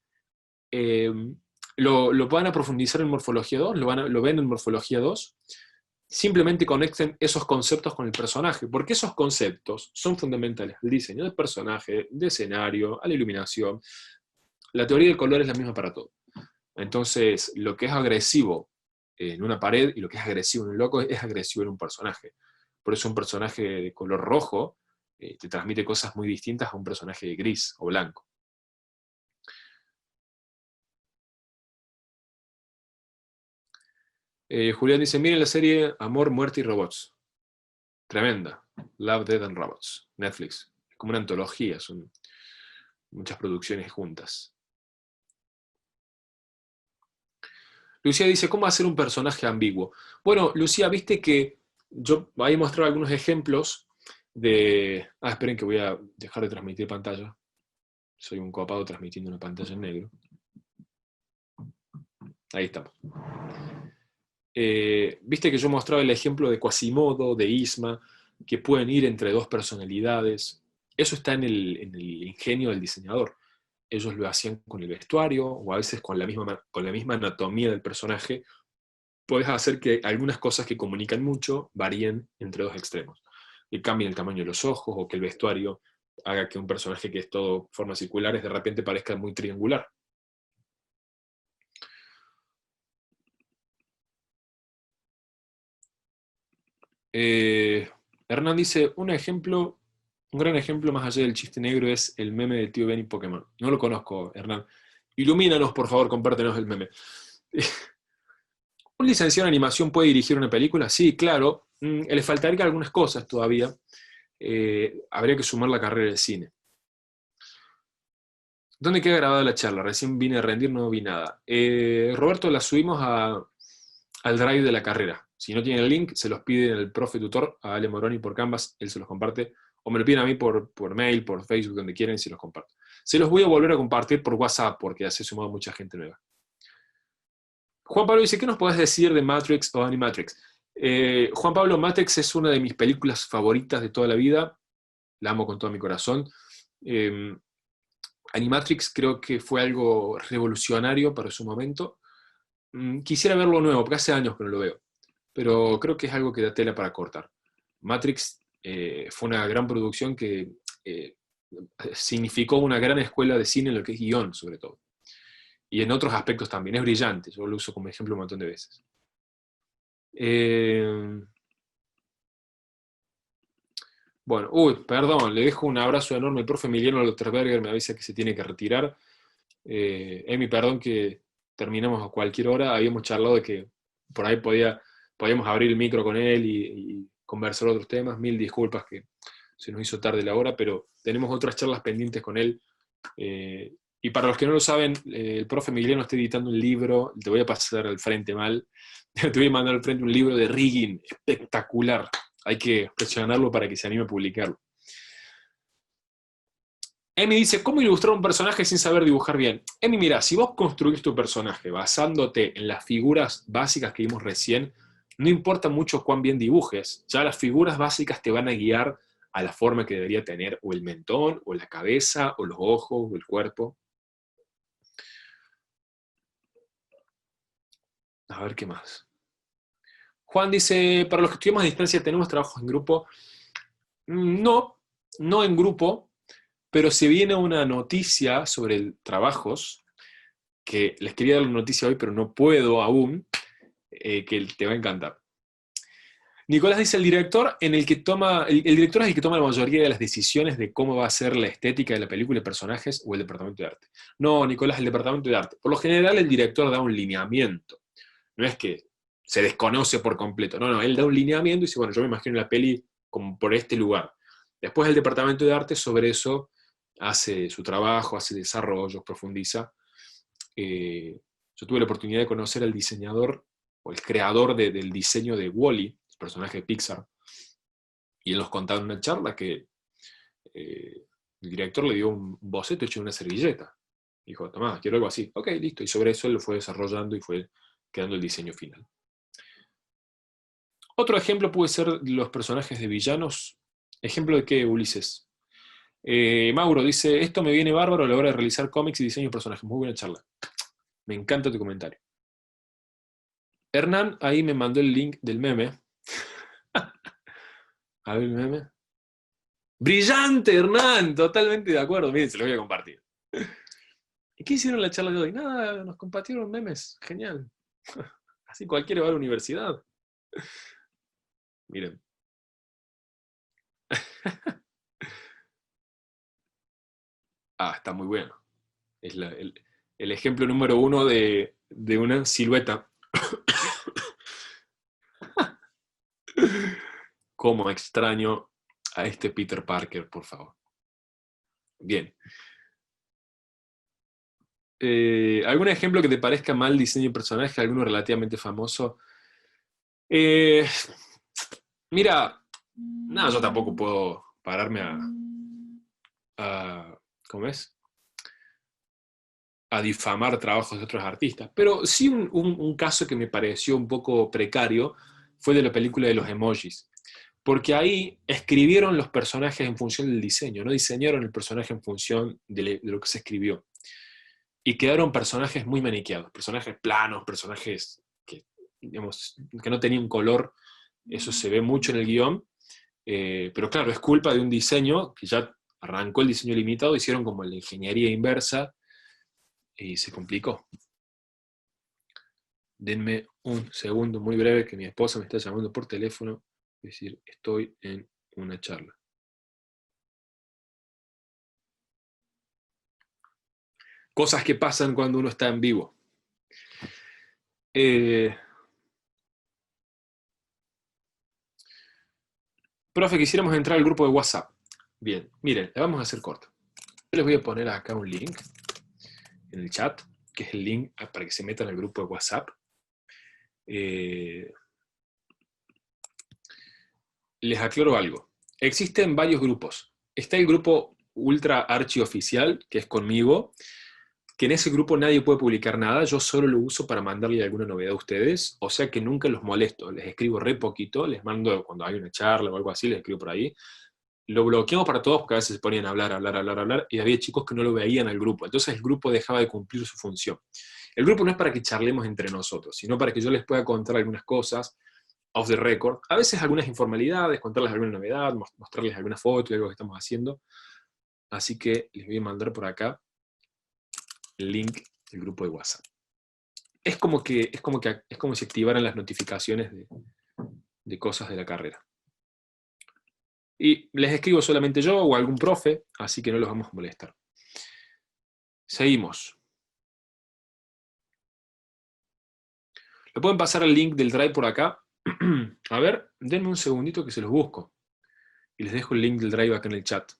lo van a profundizar en Morfología 2, lo ven en Morfología 2, simplemente conecten esos conceptos con el personaje, porque esos conceptos son fundamentales al diseño del personaje, de escenario, a la iluminación. La teoría del color es la misma para todo. Entonces, lo que es agresivo en una pared y lo que es agresivo en un loco es agresivo en un personaje. Por eso un personaje de color rojo te transmite cosas muy distintas a un personaje gris o blanco. Julián dice, miren la serie Amor, Muerte y Robots. Tremenda. Love, Death and Robots. Netflix. Es como una antología, son muchas producciones juntas. Lucía dice, ¿cómo hacer un personaje ambiguo? Bueno, Lucía, viste que yo ahí he mostrado algunos ejemplos de... esperen que voy a dejar de transmitir pantalla. Soy un copado transmitiendo una pantalla en negro. Ahí estamos. Viste que yo mostraba el ejemplo de Quasimodo, de Isma, que pueden ir entre dos personalidades. Eso está en el ingenio del diseñador. Ellos lo hacían con el vestuario o a veces con la misma anatomía del personaje. Puedes hacer que algunas cosas que comunican mucho varíen entre dos extremos. Que cambien el tamaño de los ojos o que el vestuario haga que un personaje que es todo formas circulares de repente parezca muy triangular. Hernán dice, un gran ejemplo más allá del chiste negro es el meme de Tío Ben y Pokémon. No lo conozco, Hernán. Ilumínanos, por favor, compártenos el meme. ¿Un licenciado en animación puede dirigir una película? Sí, claro. Le faltaría algunas cosas todavía. Habría que sumar la carrera de cine. ¿Dónde queda grabada la charla? Recién vine a rendir, no vi nada. Roberto, la subimos al drive de la carrera. Si no tiene el link, se los pide el profe tutor a Ale Moroni por Canvas, él se los comparte, o me lo piden a mí por mail, por Facebook, donde quieran, y se los comparto. Se los voy a volver a compartir por WhatsApp, porque ya se ha sumado mucha gente nueva. Juan Pablo dice, ¿qué nos podés decir de Matrix o Animatrix? Juan Pablo, Matrix es una de mis películas favoritas de toda la vida, la amo con todo mi corazón. Animatrix creo que fue algo revolucionario para su momento. Quisiera verlo nuevo, porque hace años que no lo veo, pero creo que es algo que da tela para cortar. Matrix fue una gran producción que significó una gran escuela de cine en lo que es guión, sobre todo. Y en otros aspectos también, es brillante, yo lo uso como ejemplo un montón de veces. Bueno, perdón, le dejo un abrazo enorme al profe Emiliano Lotterberger, me avisa que se tiene que retirar. Emi, perdón que terminamos a cualquier hora. Habíamos charlado de que por ahí podíamos abrir el micro con él y conversar otros temas. Mil disculpas que se nos hizo tarde la hora, pero tenemos otras charlas pendientes con él. Y para los que no lo saben, el profe Emiliano está editando un libro, te voy a pasar al frente mal, te voy a mandar al frente un libro de rigging espectacular. Hay que presionarlo para que se anime a publicarlo. Emi dice, ¿cómo ilustrar un personaje sin saber dibujar bien? Emi, mira, si vos construís tu personaje basándote en las figuras básicas que vimos recién, no importa mucho cuán bien dibujes, ya las figuras básicas te van a guiar a la forma que debería tener o el mentón, o la cabeza, o los ojos, o el cuerpo. A ver qué más. Juan dice, para los que estudiamos a distancia, ¿tenemos trabajos en grupo? No, no en grupo, pero se viene una noticia sobre trabajos, que les quería dar la noticia hoy, pero no puedo aún, que te va a encantar. Nicolás dice, el director es el que toma la mayoría de las decisiones de cómo va a ser la estética de la película y personajes, o el departamento de arte. No, Nicolás, el departamento de arte. Por lo general, el director da un lineamiento. No es que se desconoce por completo. No, él da un lineamiento y dice, bueno, yo me imagino la peli como por este lugar. Después el departamento de arte sobre eso hace su trabajo, hace desarrollos, profundiza. Yo tuve la oportunidad de conocer al diseñador o el creador del diseño de Wall-E, el personaje de Pixar, y él nos contaba en una charla que el director le dio un boceto hecho en una servilleta. Dijo, tomá, quiero algo así. Ok, listo. Y sobre eso él lo fue desarrollando y fue quedando el diseño final. Otro ejemplo puede ser los personajes de villanos. ¿Ejemplo de qué, Ulises? Mauro dice, esto me viene bárbaro a la hora de realizar cómics y diseño de personajes. Muy buena charla. Me encanta tu comentario. Hernán ahí me mandó el link del meme. A ver el meme. ¡Brillante, Hernán! Totalmente de acuerdo. Miren, se lo voy a compartir. ¿Y qué hicieron en la charla de hoy? Nada, nos compartieron memes. Genial. Así cualquiera va a la universidad. Miren. Ah, está muy bueno. Es el ejemplo número uno de una silueta. Cómo extraño a este Peter Parker, por favor. Bien. ¿Algún ejemplo que te parezca mal diseño de personaje? ¿Alguno relativamente famoso? Mira, nada, yo tampoco puedo pararme ¿cómo es? A difamar trabajos de otros artistas. Pero sí un caso que me pareció un poco precario fue de la película de los emojis. Porque ahí escribieron los personajes en función del diseño, no diseñaron el personaje en función de lo que se escribió. Y quedaron personajes muy maniqueados, personajes planos, personajes que, digamos, que no tenían color. Eso se ve mucho en el guión. Pero claro, es culpa de un diseño que ya arrancó el diseño limitado, hicieron como la ingeniería inversa y se complicó. Denme un segundo muy breve que mi esposa me está llamando por teléfono, es decir, estoy en una charla. Cosas que pasan cuando uno está en vivo. Profe, quisiéramos entrar al grupo de WhatsApp. Bien, miren, le vamos a hacer corto. Yo les voy a poner acá un link en el chat, que es el link para que se metan al grupo de WhatsApp. Les aclaro algo. Existen varios grupos. Está el grupo ultra archi oficial, que es conmigo, que en ese grupo nadie puede publicar nada, yo solo lo uso para mandarle alguna novedad a ustedes, o sea que nunca los molesto, les escribo re poquito, les mando cuando hay una charla o algo así, les escribo por ahí. Lo bloqueamos para todos porque a veces se ponían a hablar, y había chicos que no lo veían al grupo, entonces el grupo dejaba de cumplir su función. El grupo no es para que charlemos entre nosotros, sino para que yo les pueda contar algunas cosas off the record, a veces algunas informalidades, contarles alguna novedad, mostrarles alguna foto de algo que estamos haciendo. Así que les voy a mandar por acá el link del grupo de WhatsApp. Es como si activaran las notificaciones de cosas de la carrera. Y les escribo solamente yo o algún profe, así que no los vamos a molestar. Seguimos. Le pueden pasar el link del Drive por acá. A ver, denme un segundito que se los busco. Y les dejo el link del Drive acá en el chat.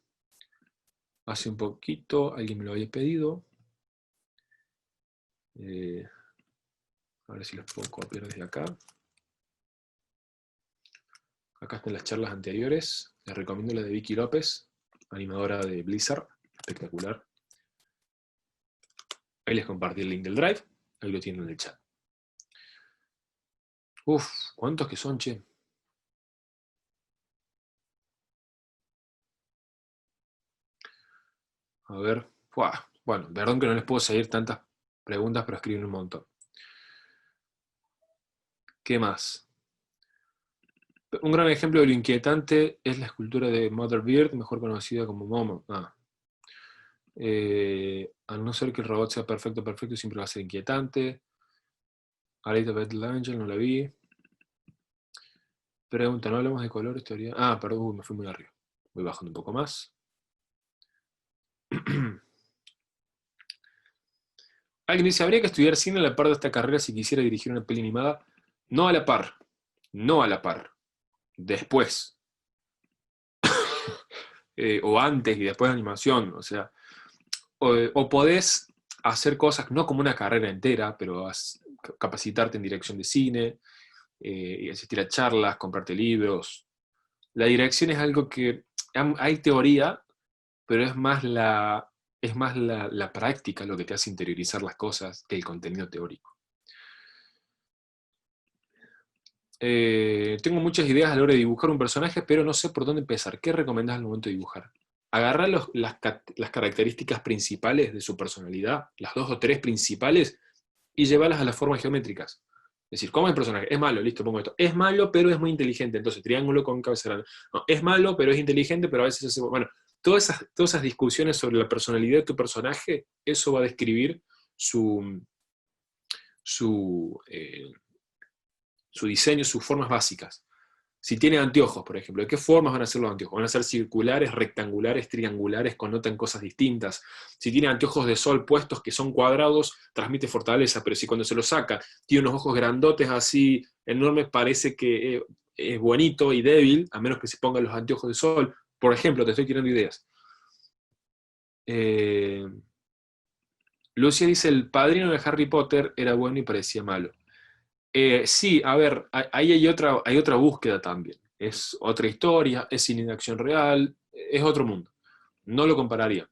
Hace un poquito alguien me lo había pedido. A ver si los puedo copiar desde acá. Acá están las charlas anteriores. Les recomiendo la de Vicky López, animadora de Blizzard. Espectacular. Ahí les compartí el link del Drive. Ahí lo tienen en el chat. Uf, ¿cuántos que son, che? A ver. Uah, bueno, perdón que no les puedo seguir tantas preguntas, pero escriben un montón. ¿Qué más? Un gran ejemplo de lo inquietante es la escultura de Mother Beard, mejor conocida como Momo. A no ser que el robot sea perfecto, siempre va a ser inquietante. Alita Battle Angel, no la vi. Pregunta, ¿no hablamos de colores, teoría? Perdón, me fui muy arriba. Voy bajando un poco más. Alguien dice, ¿habría que estudiar cine a la par de esta carrera si quisiera dirigir una peli animada? No a la par. No a la par. Después. O antes y después de animación. O sea, o podés hacer cosas, no como una carrera entera, pero capacitarte en dirección de cine, y asistir a charlas, comprarte libros. La dirección es algo que hay teoría, pero es más la práctica lo que te hace interiorizar las cosas que el contenido teórico. Tengo muchas ideas a la hora de dibujar un personaje, pero no sé por dónde empezar. ¿Qué recomendás al momento de dibujar? Agarrar las características principales de su personalidad, las 2 o 3 principales, y llevarlas a las formas geométricas. Es decir, ¿cómo es el personaje? Es malo, listo, pongo esto. Es malo, pero es muy inteligente. Entonces, triángulo con cabeza grande. No, es malo, pero es inteligente, pero a veces hace... Bueno, todas esas discusiones sobre la personalidad de tu personaje, eso va a describir su, su, eh, su diseño, sus formas básicas. Si tiene anteojos, por ejemplo, ¿de qué formas van a ser los anteojos? ¿Van a ser circulares, rectangulares, triangulares, connotan cosas distintas? Si tiene anteojos de sol puestos que son cuadrados, transmite fortaleza, pero si cuando se los saca tiene unos ojos grandotes así, enormes, parece que es bonito y débil, a menos que se pongan los anteojos de sol. Por ejemplo, te estoy tirando ideas. Lucia dice, el padrino de Harry Potter era bueno y parecía malo. Sí, a ver, ahí hay otra búsqueda también. Es otra historia, es cine de acción real, es otro mundo. No lo compararía.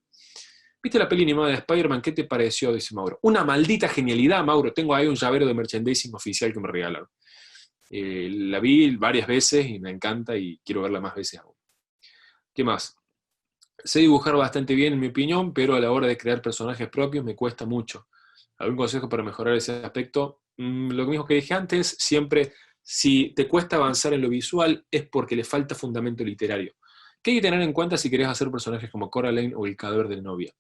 ¿Viste la peli animada de Spider-Man? ¿Qué te pareció? Dice Mauro. Una maldita genialidad, Mauro. Tengo ahí un llavero de merchandising oficial que me regalaron. La vi varias veces y me encanta y quiero verla más veces aún. ¿Qué más? Sé dibujar bastante bien, en mi opinión, pero a la hora de crear personajes propios me cuesta mucho. ¿Algún consejo para mejorar ese aspecto? Lo mismo que dije antes, siempre, si te cuesta avanzar en lo visual, es porque le falta fundamento literario. ¿Qué hay que tener en cuenta si querés hacer personajes como Coraline o el cadáver de novia?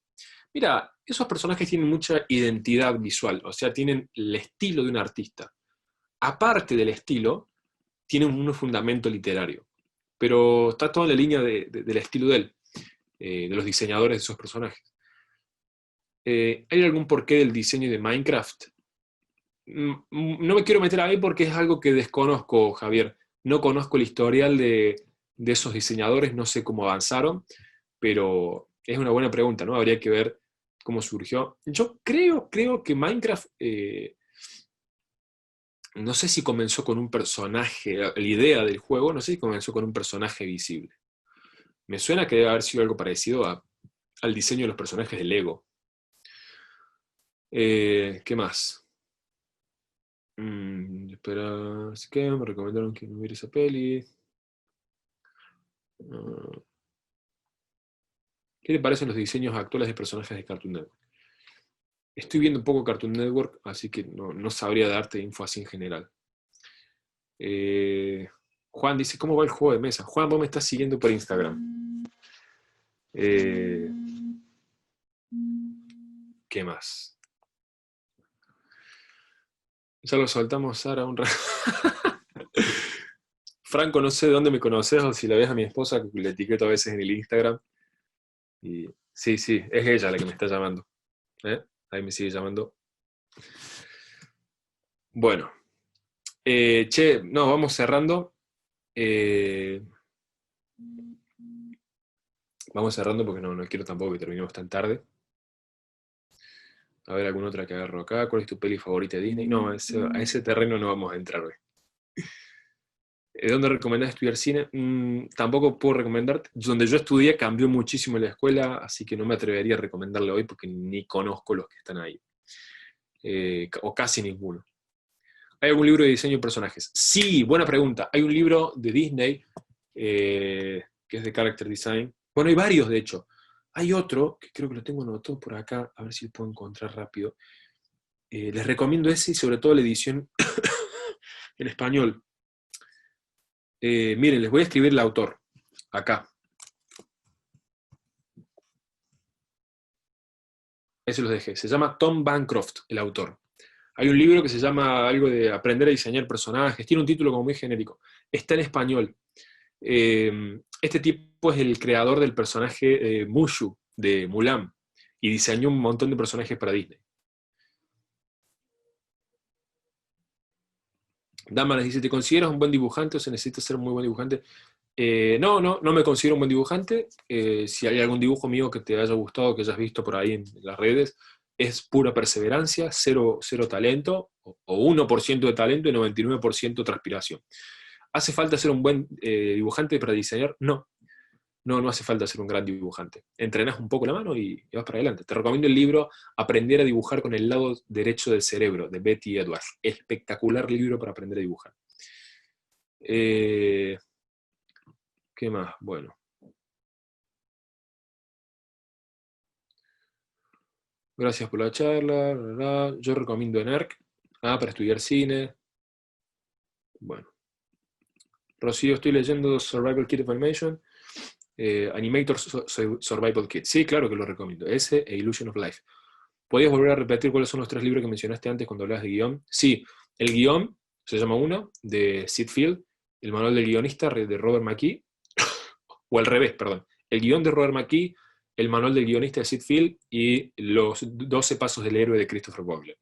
Mira, esos personajes tienen mucha identidad visual, o sea, tienen el estilo de un artista. Aparte del estilo, tienen un fundamento literario, pero está todo en la línea del estilo de él, de los diseñadores de esos personajes. ¿Hay algún porqué del diseño de Minecraft? No me quiero meter ahí porque es algo que desconozco, Javier. No conozco el historial de esos diseñadores, no sé cómo avanzaron, pero es una buena pregunta, ¿no? Habría que ver cómo surgió. Yo creo que Minecraft, no sé si comenzó con un personaje, la idea del juego, no sé si comenzó con un personaje visible. Me suena que debe haber sido algo parecido al diseño de los personajes de Lego. ¿Qué más? Espera, así que me recomendaron que no viera esa peli. Ah, ¿qué le parecen los diseños actuales de personajes de Cartoon Network? Estoy viendo un poco Cartoon Network, así que no sabría darte info así en general. Eh, Juan dice, ¿cómo va el juego de mesa? Juan, vos me estás siguiendo por Instagram. Eh, ¿Qué más? Ya lo soltamos, Sara, un rato. Franco, no sé de dónde me conoces o si la ves a mi esposa, que le etiqueto a veces en el Instagram. Y sí, sí, es ella la que me está llamando. ¿Eh? Ahí me sigue llamando. Bueno, Che, no, vamos cerrando. Eh, vamos cerrando porque no quiero tampoco que terminemos tan tarde. A ver, alguna otra que agarro acá. ¿Cuál es tu peli favorita de Disney? No, a ese terreno no vamos a entrar hoy. ¿Dónde recomendás estudiar cine? Tampoco puedo recomendarte. Donde yo estudié cambió muchísimo la escuela, así que no me atrevería a recomendarle hoy porque ni conozco los que están ahí. O casi ninguno. ¿Hay algún libro de diseño de personajes? Sí, buena pregunta. Hay un libro de Disney que es de Character Design. Bueno, hay varios, de hecho. Hay otro, que creo que lo tengo anotado por acá, a ver si lo puedo encontrar rápido. Les recomiendo ese y sobre todo la edición en español. Miren, les voy a escribir el autor, acá. Ese los dejé. Se llama Tom Bancroft, el autor. Hay un libro que se llama algo de aprender a diseñar personajes. Tiene un título como muy genérico. Está en español. Este tipo es el creador del personaje Mushu de Mulan y diseñó un montón de personajes para Disney. Dama les dice, ¿te consideras un buen dibujante o se necesita ser un muy buen dibujante? No me considero un buen dibujante. Si hay algún dibujo mío que te haya gustado, que hayas visto por ahí en las redes, es pura perseverancia, cero talento, o 1% de talento y 99% transpiración. ¿Hace falta ser un buen dibujante para diseñar? No hace falta ser un gran dibujante. Entrenás un poco la mano y vas para adelante. Te recomiendo el libro Aprender a dibujar con el lado derecho del cerebro, de Betty Edwards. Espectacular libro para aprender a dibujar. ¿Qué más? Bueno. Gracias por la charla. Yo recomiendo ENERC. Para estudiar cine. Bueno. Rocío, estoy leyendo Survival Kit of Animation. Animator Survival Kit. Sí, claro que lo recomiendo. Ese e Illusion of Life. ¿Podrías volver a repetir cuáles son los 3 libros que mencionaste antes cuando hablabas de guión? Sí, el guión se llama uno, de Sid Field, el manual del guionista de Robert McKee, o al revés, perdón. El guión de Robert McKee, el manual del guionista de Sid Field y los 12 pasos del héroe de Christopher Vogler.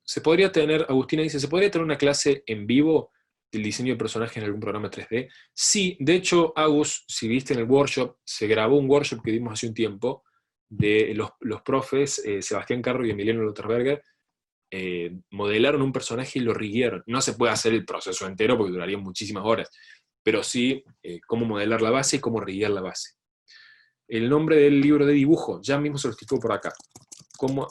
Se podría tener, Agustina dice, ¿se podría tener una clase en vivo del diseño de personajes en algún programa 3D? Sí, de hecho, Agus, si viste en el workshop, se grabó un workshop que dimos hace un tiempo de los profes, Sebastián Carro y Emiliano Lotterberger, modelaron un personaje y lo riguieron. No se puede hacer el proceso entero porque duraría muchísimas horas, pero sí cómo modelar la base y cómo riguear la base. El nombre del libro de dibujo, ya mismo se lo explico por acá. Cómo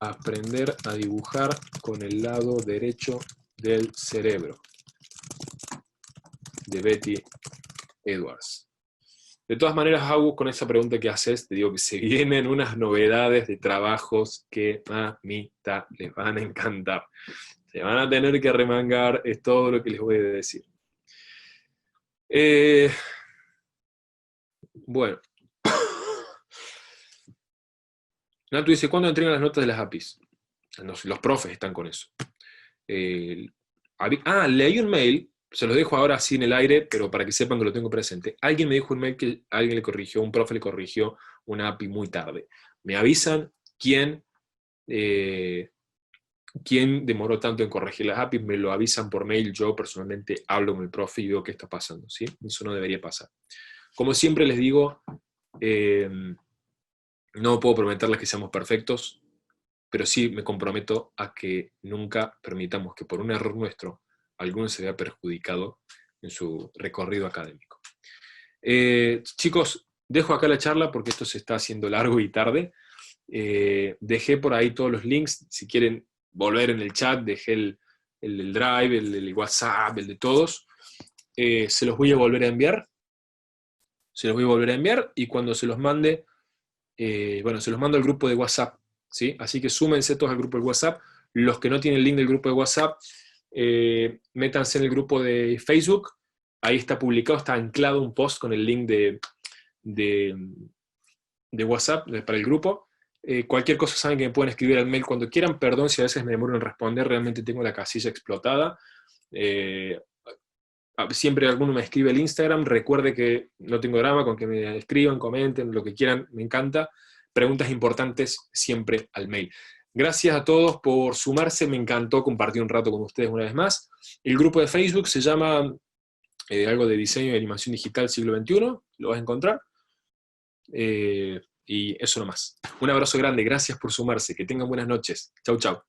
aprender a dibujar con el lado derecho del cerebro, de Betty Edwards. De todas maneras, Agus, con esa pregunta que haces, te digo que se vienen unas novedades de trabajos que mamita les van a encantar. Se van a tener que remangar, es todo lo que les voy a decir. Bueno. Natu dice, ¿cuándo entregan las notas de las APIs? Los profes están con eso. Leí un mail, se los dejo ahora así en el aire, pero para que sepan que lo tengo presente. Alguien me dijo un mail que alguien le corrigió, un profe le corrigió una API muy tarde. Me avisan quién demoró tanto en corregir las APIs, me lo avisan por mail, yo personalmente hablo con el profe y veo qué está pasando, ¿sí? Eso no debería pasar. Como siempre les digo, no puedo prometerles que seamos perfectos, pero sí me comprometo a que nunca permitamos que por un error nuestro alguno se vea perjudicado en su recorrido académico. Chicos, dejo acá la charla porque esto se está haciendo largo y tarde. Dejé por ahí todos los links, si quieren volver en el chat, dejé el Drive, el WhatsApp, el de todos. Se los voy a volver a enviar. Y cuando se los mande, se los mando al grupo de WhatsApp, ¿sí? Así que súmense todos al grupo de WhatsApp. Los que no tienen el link del grupo de WhatsApp, métanse en el grupo de Facebook. Ahí está publicado, está anclado un post con el link de WhatsApp para el grupo. Cualquier cosa saben que me pueden escribir al mail cuando quieran. Perdón si a veces me demoro en responder, realmente tengo la casilla explotada. Siempre alguno me escribe al Instagram, recuerde que no tengo drama con que me escriban, comenten, lo que quieran, me encanta. Preguntas importantes siempre al mail. Gracias a todos por sumarse, me encantó compartir un rato con ustedes una vez más. El grupo de Facebook se llama algo de diseño y animación digital siglo XXI, lo vas a encontrar. Y eso nomás. Un abrazo grande, gracias por sumarse, que tengan buenas noches. Chau, chau.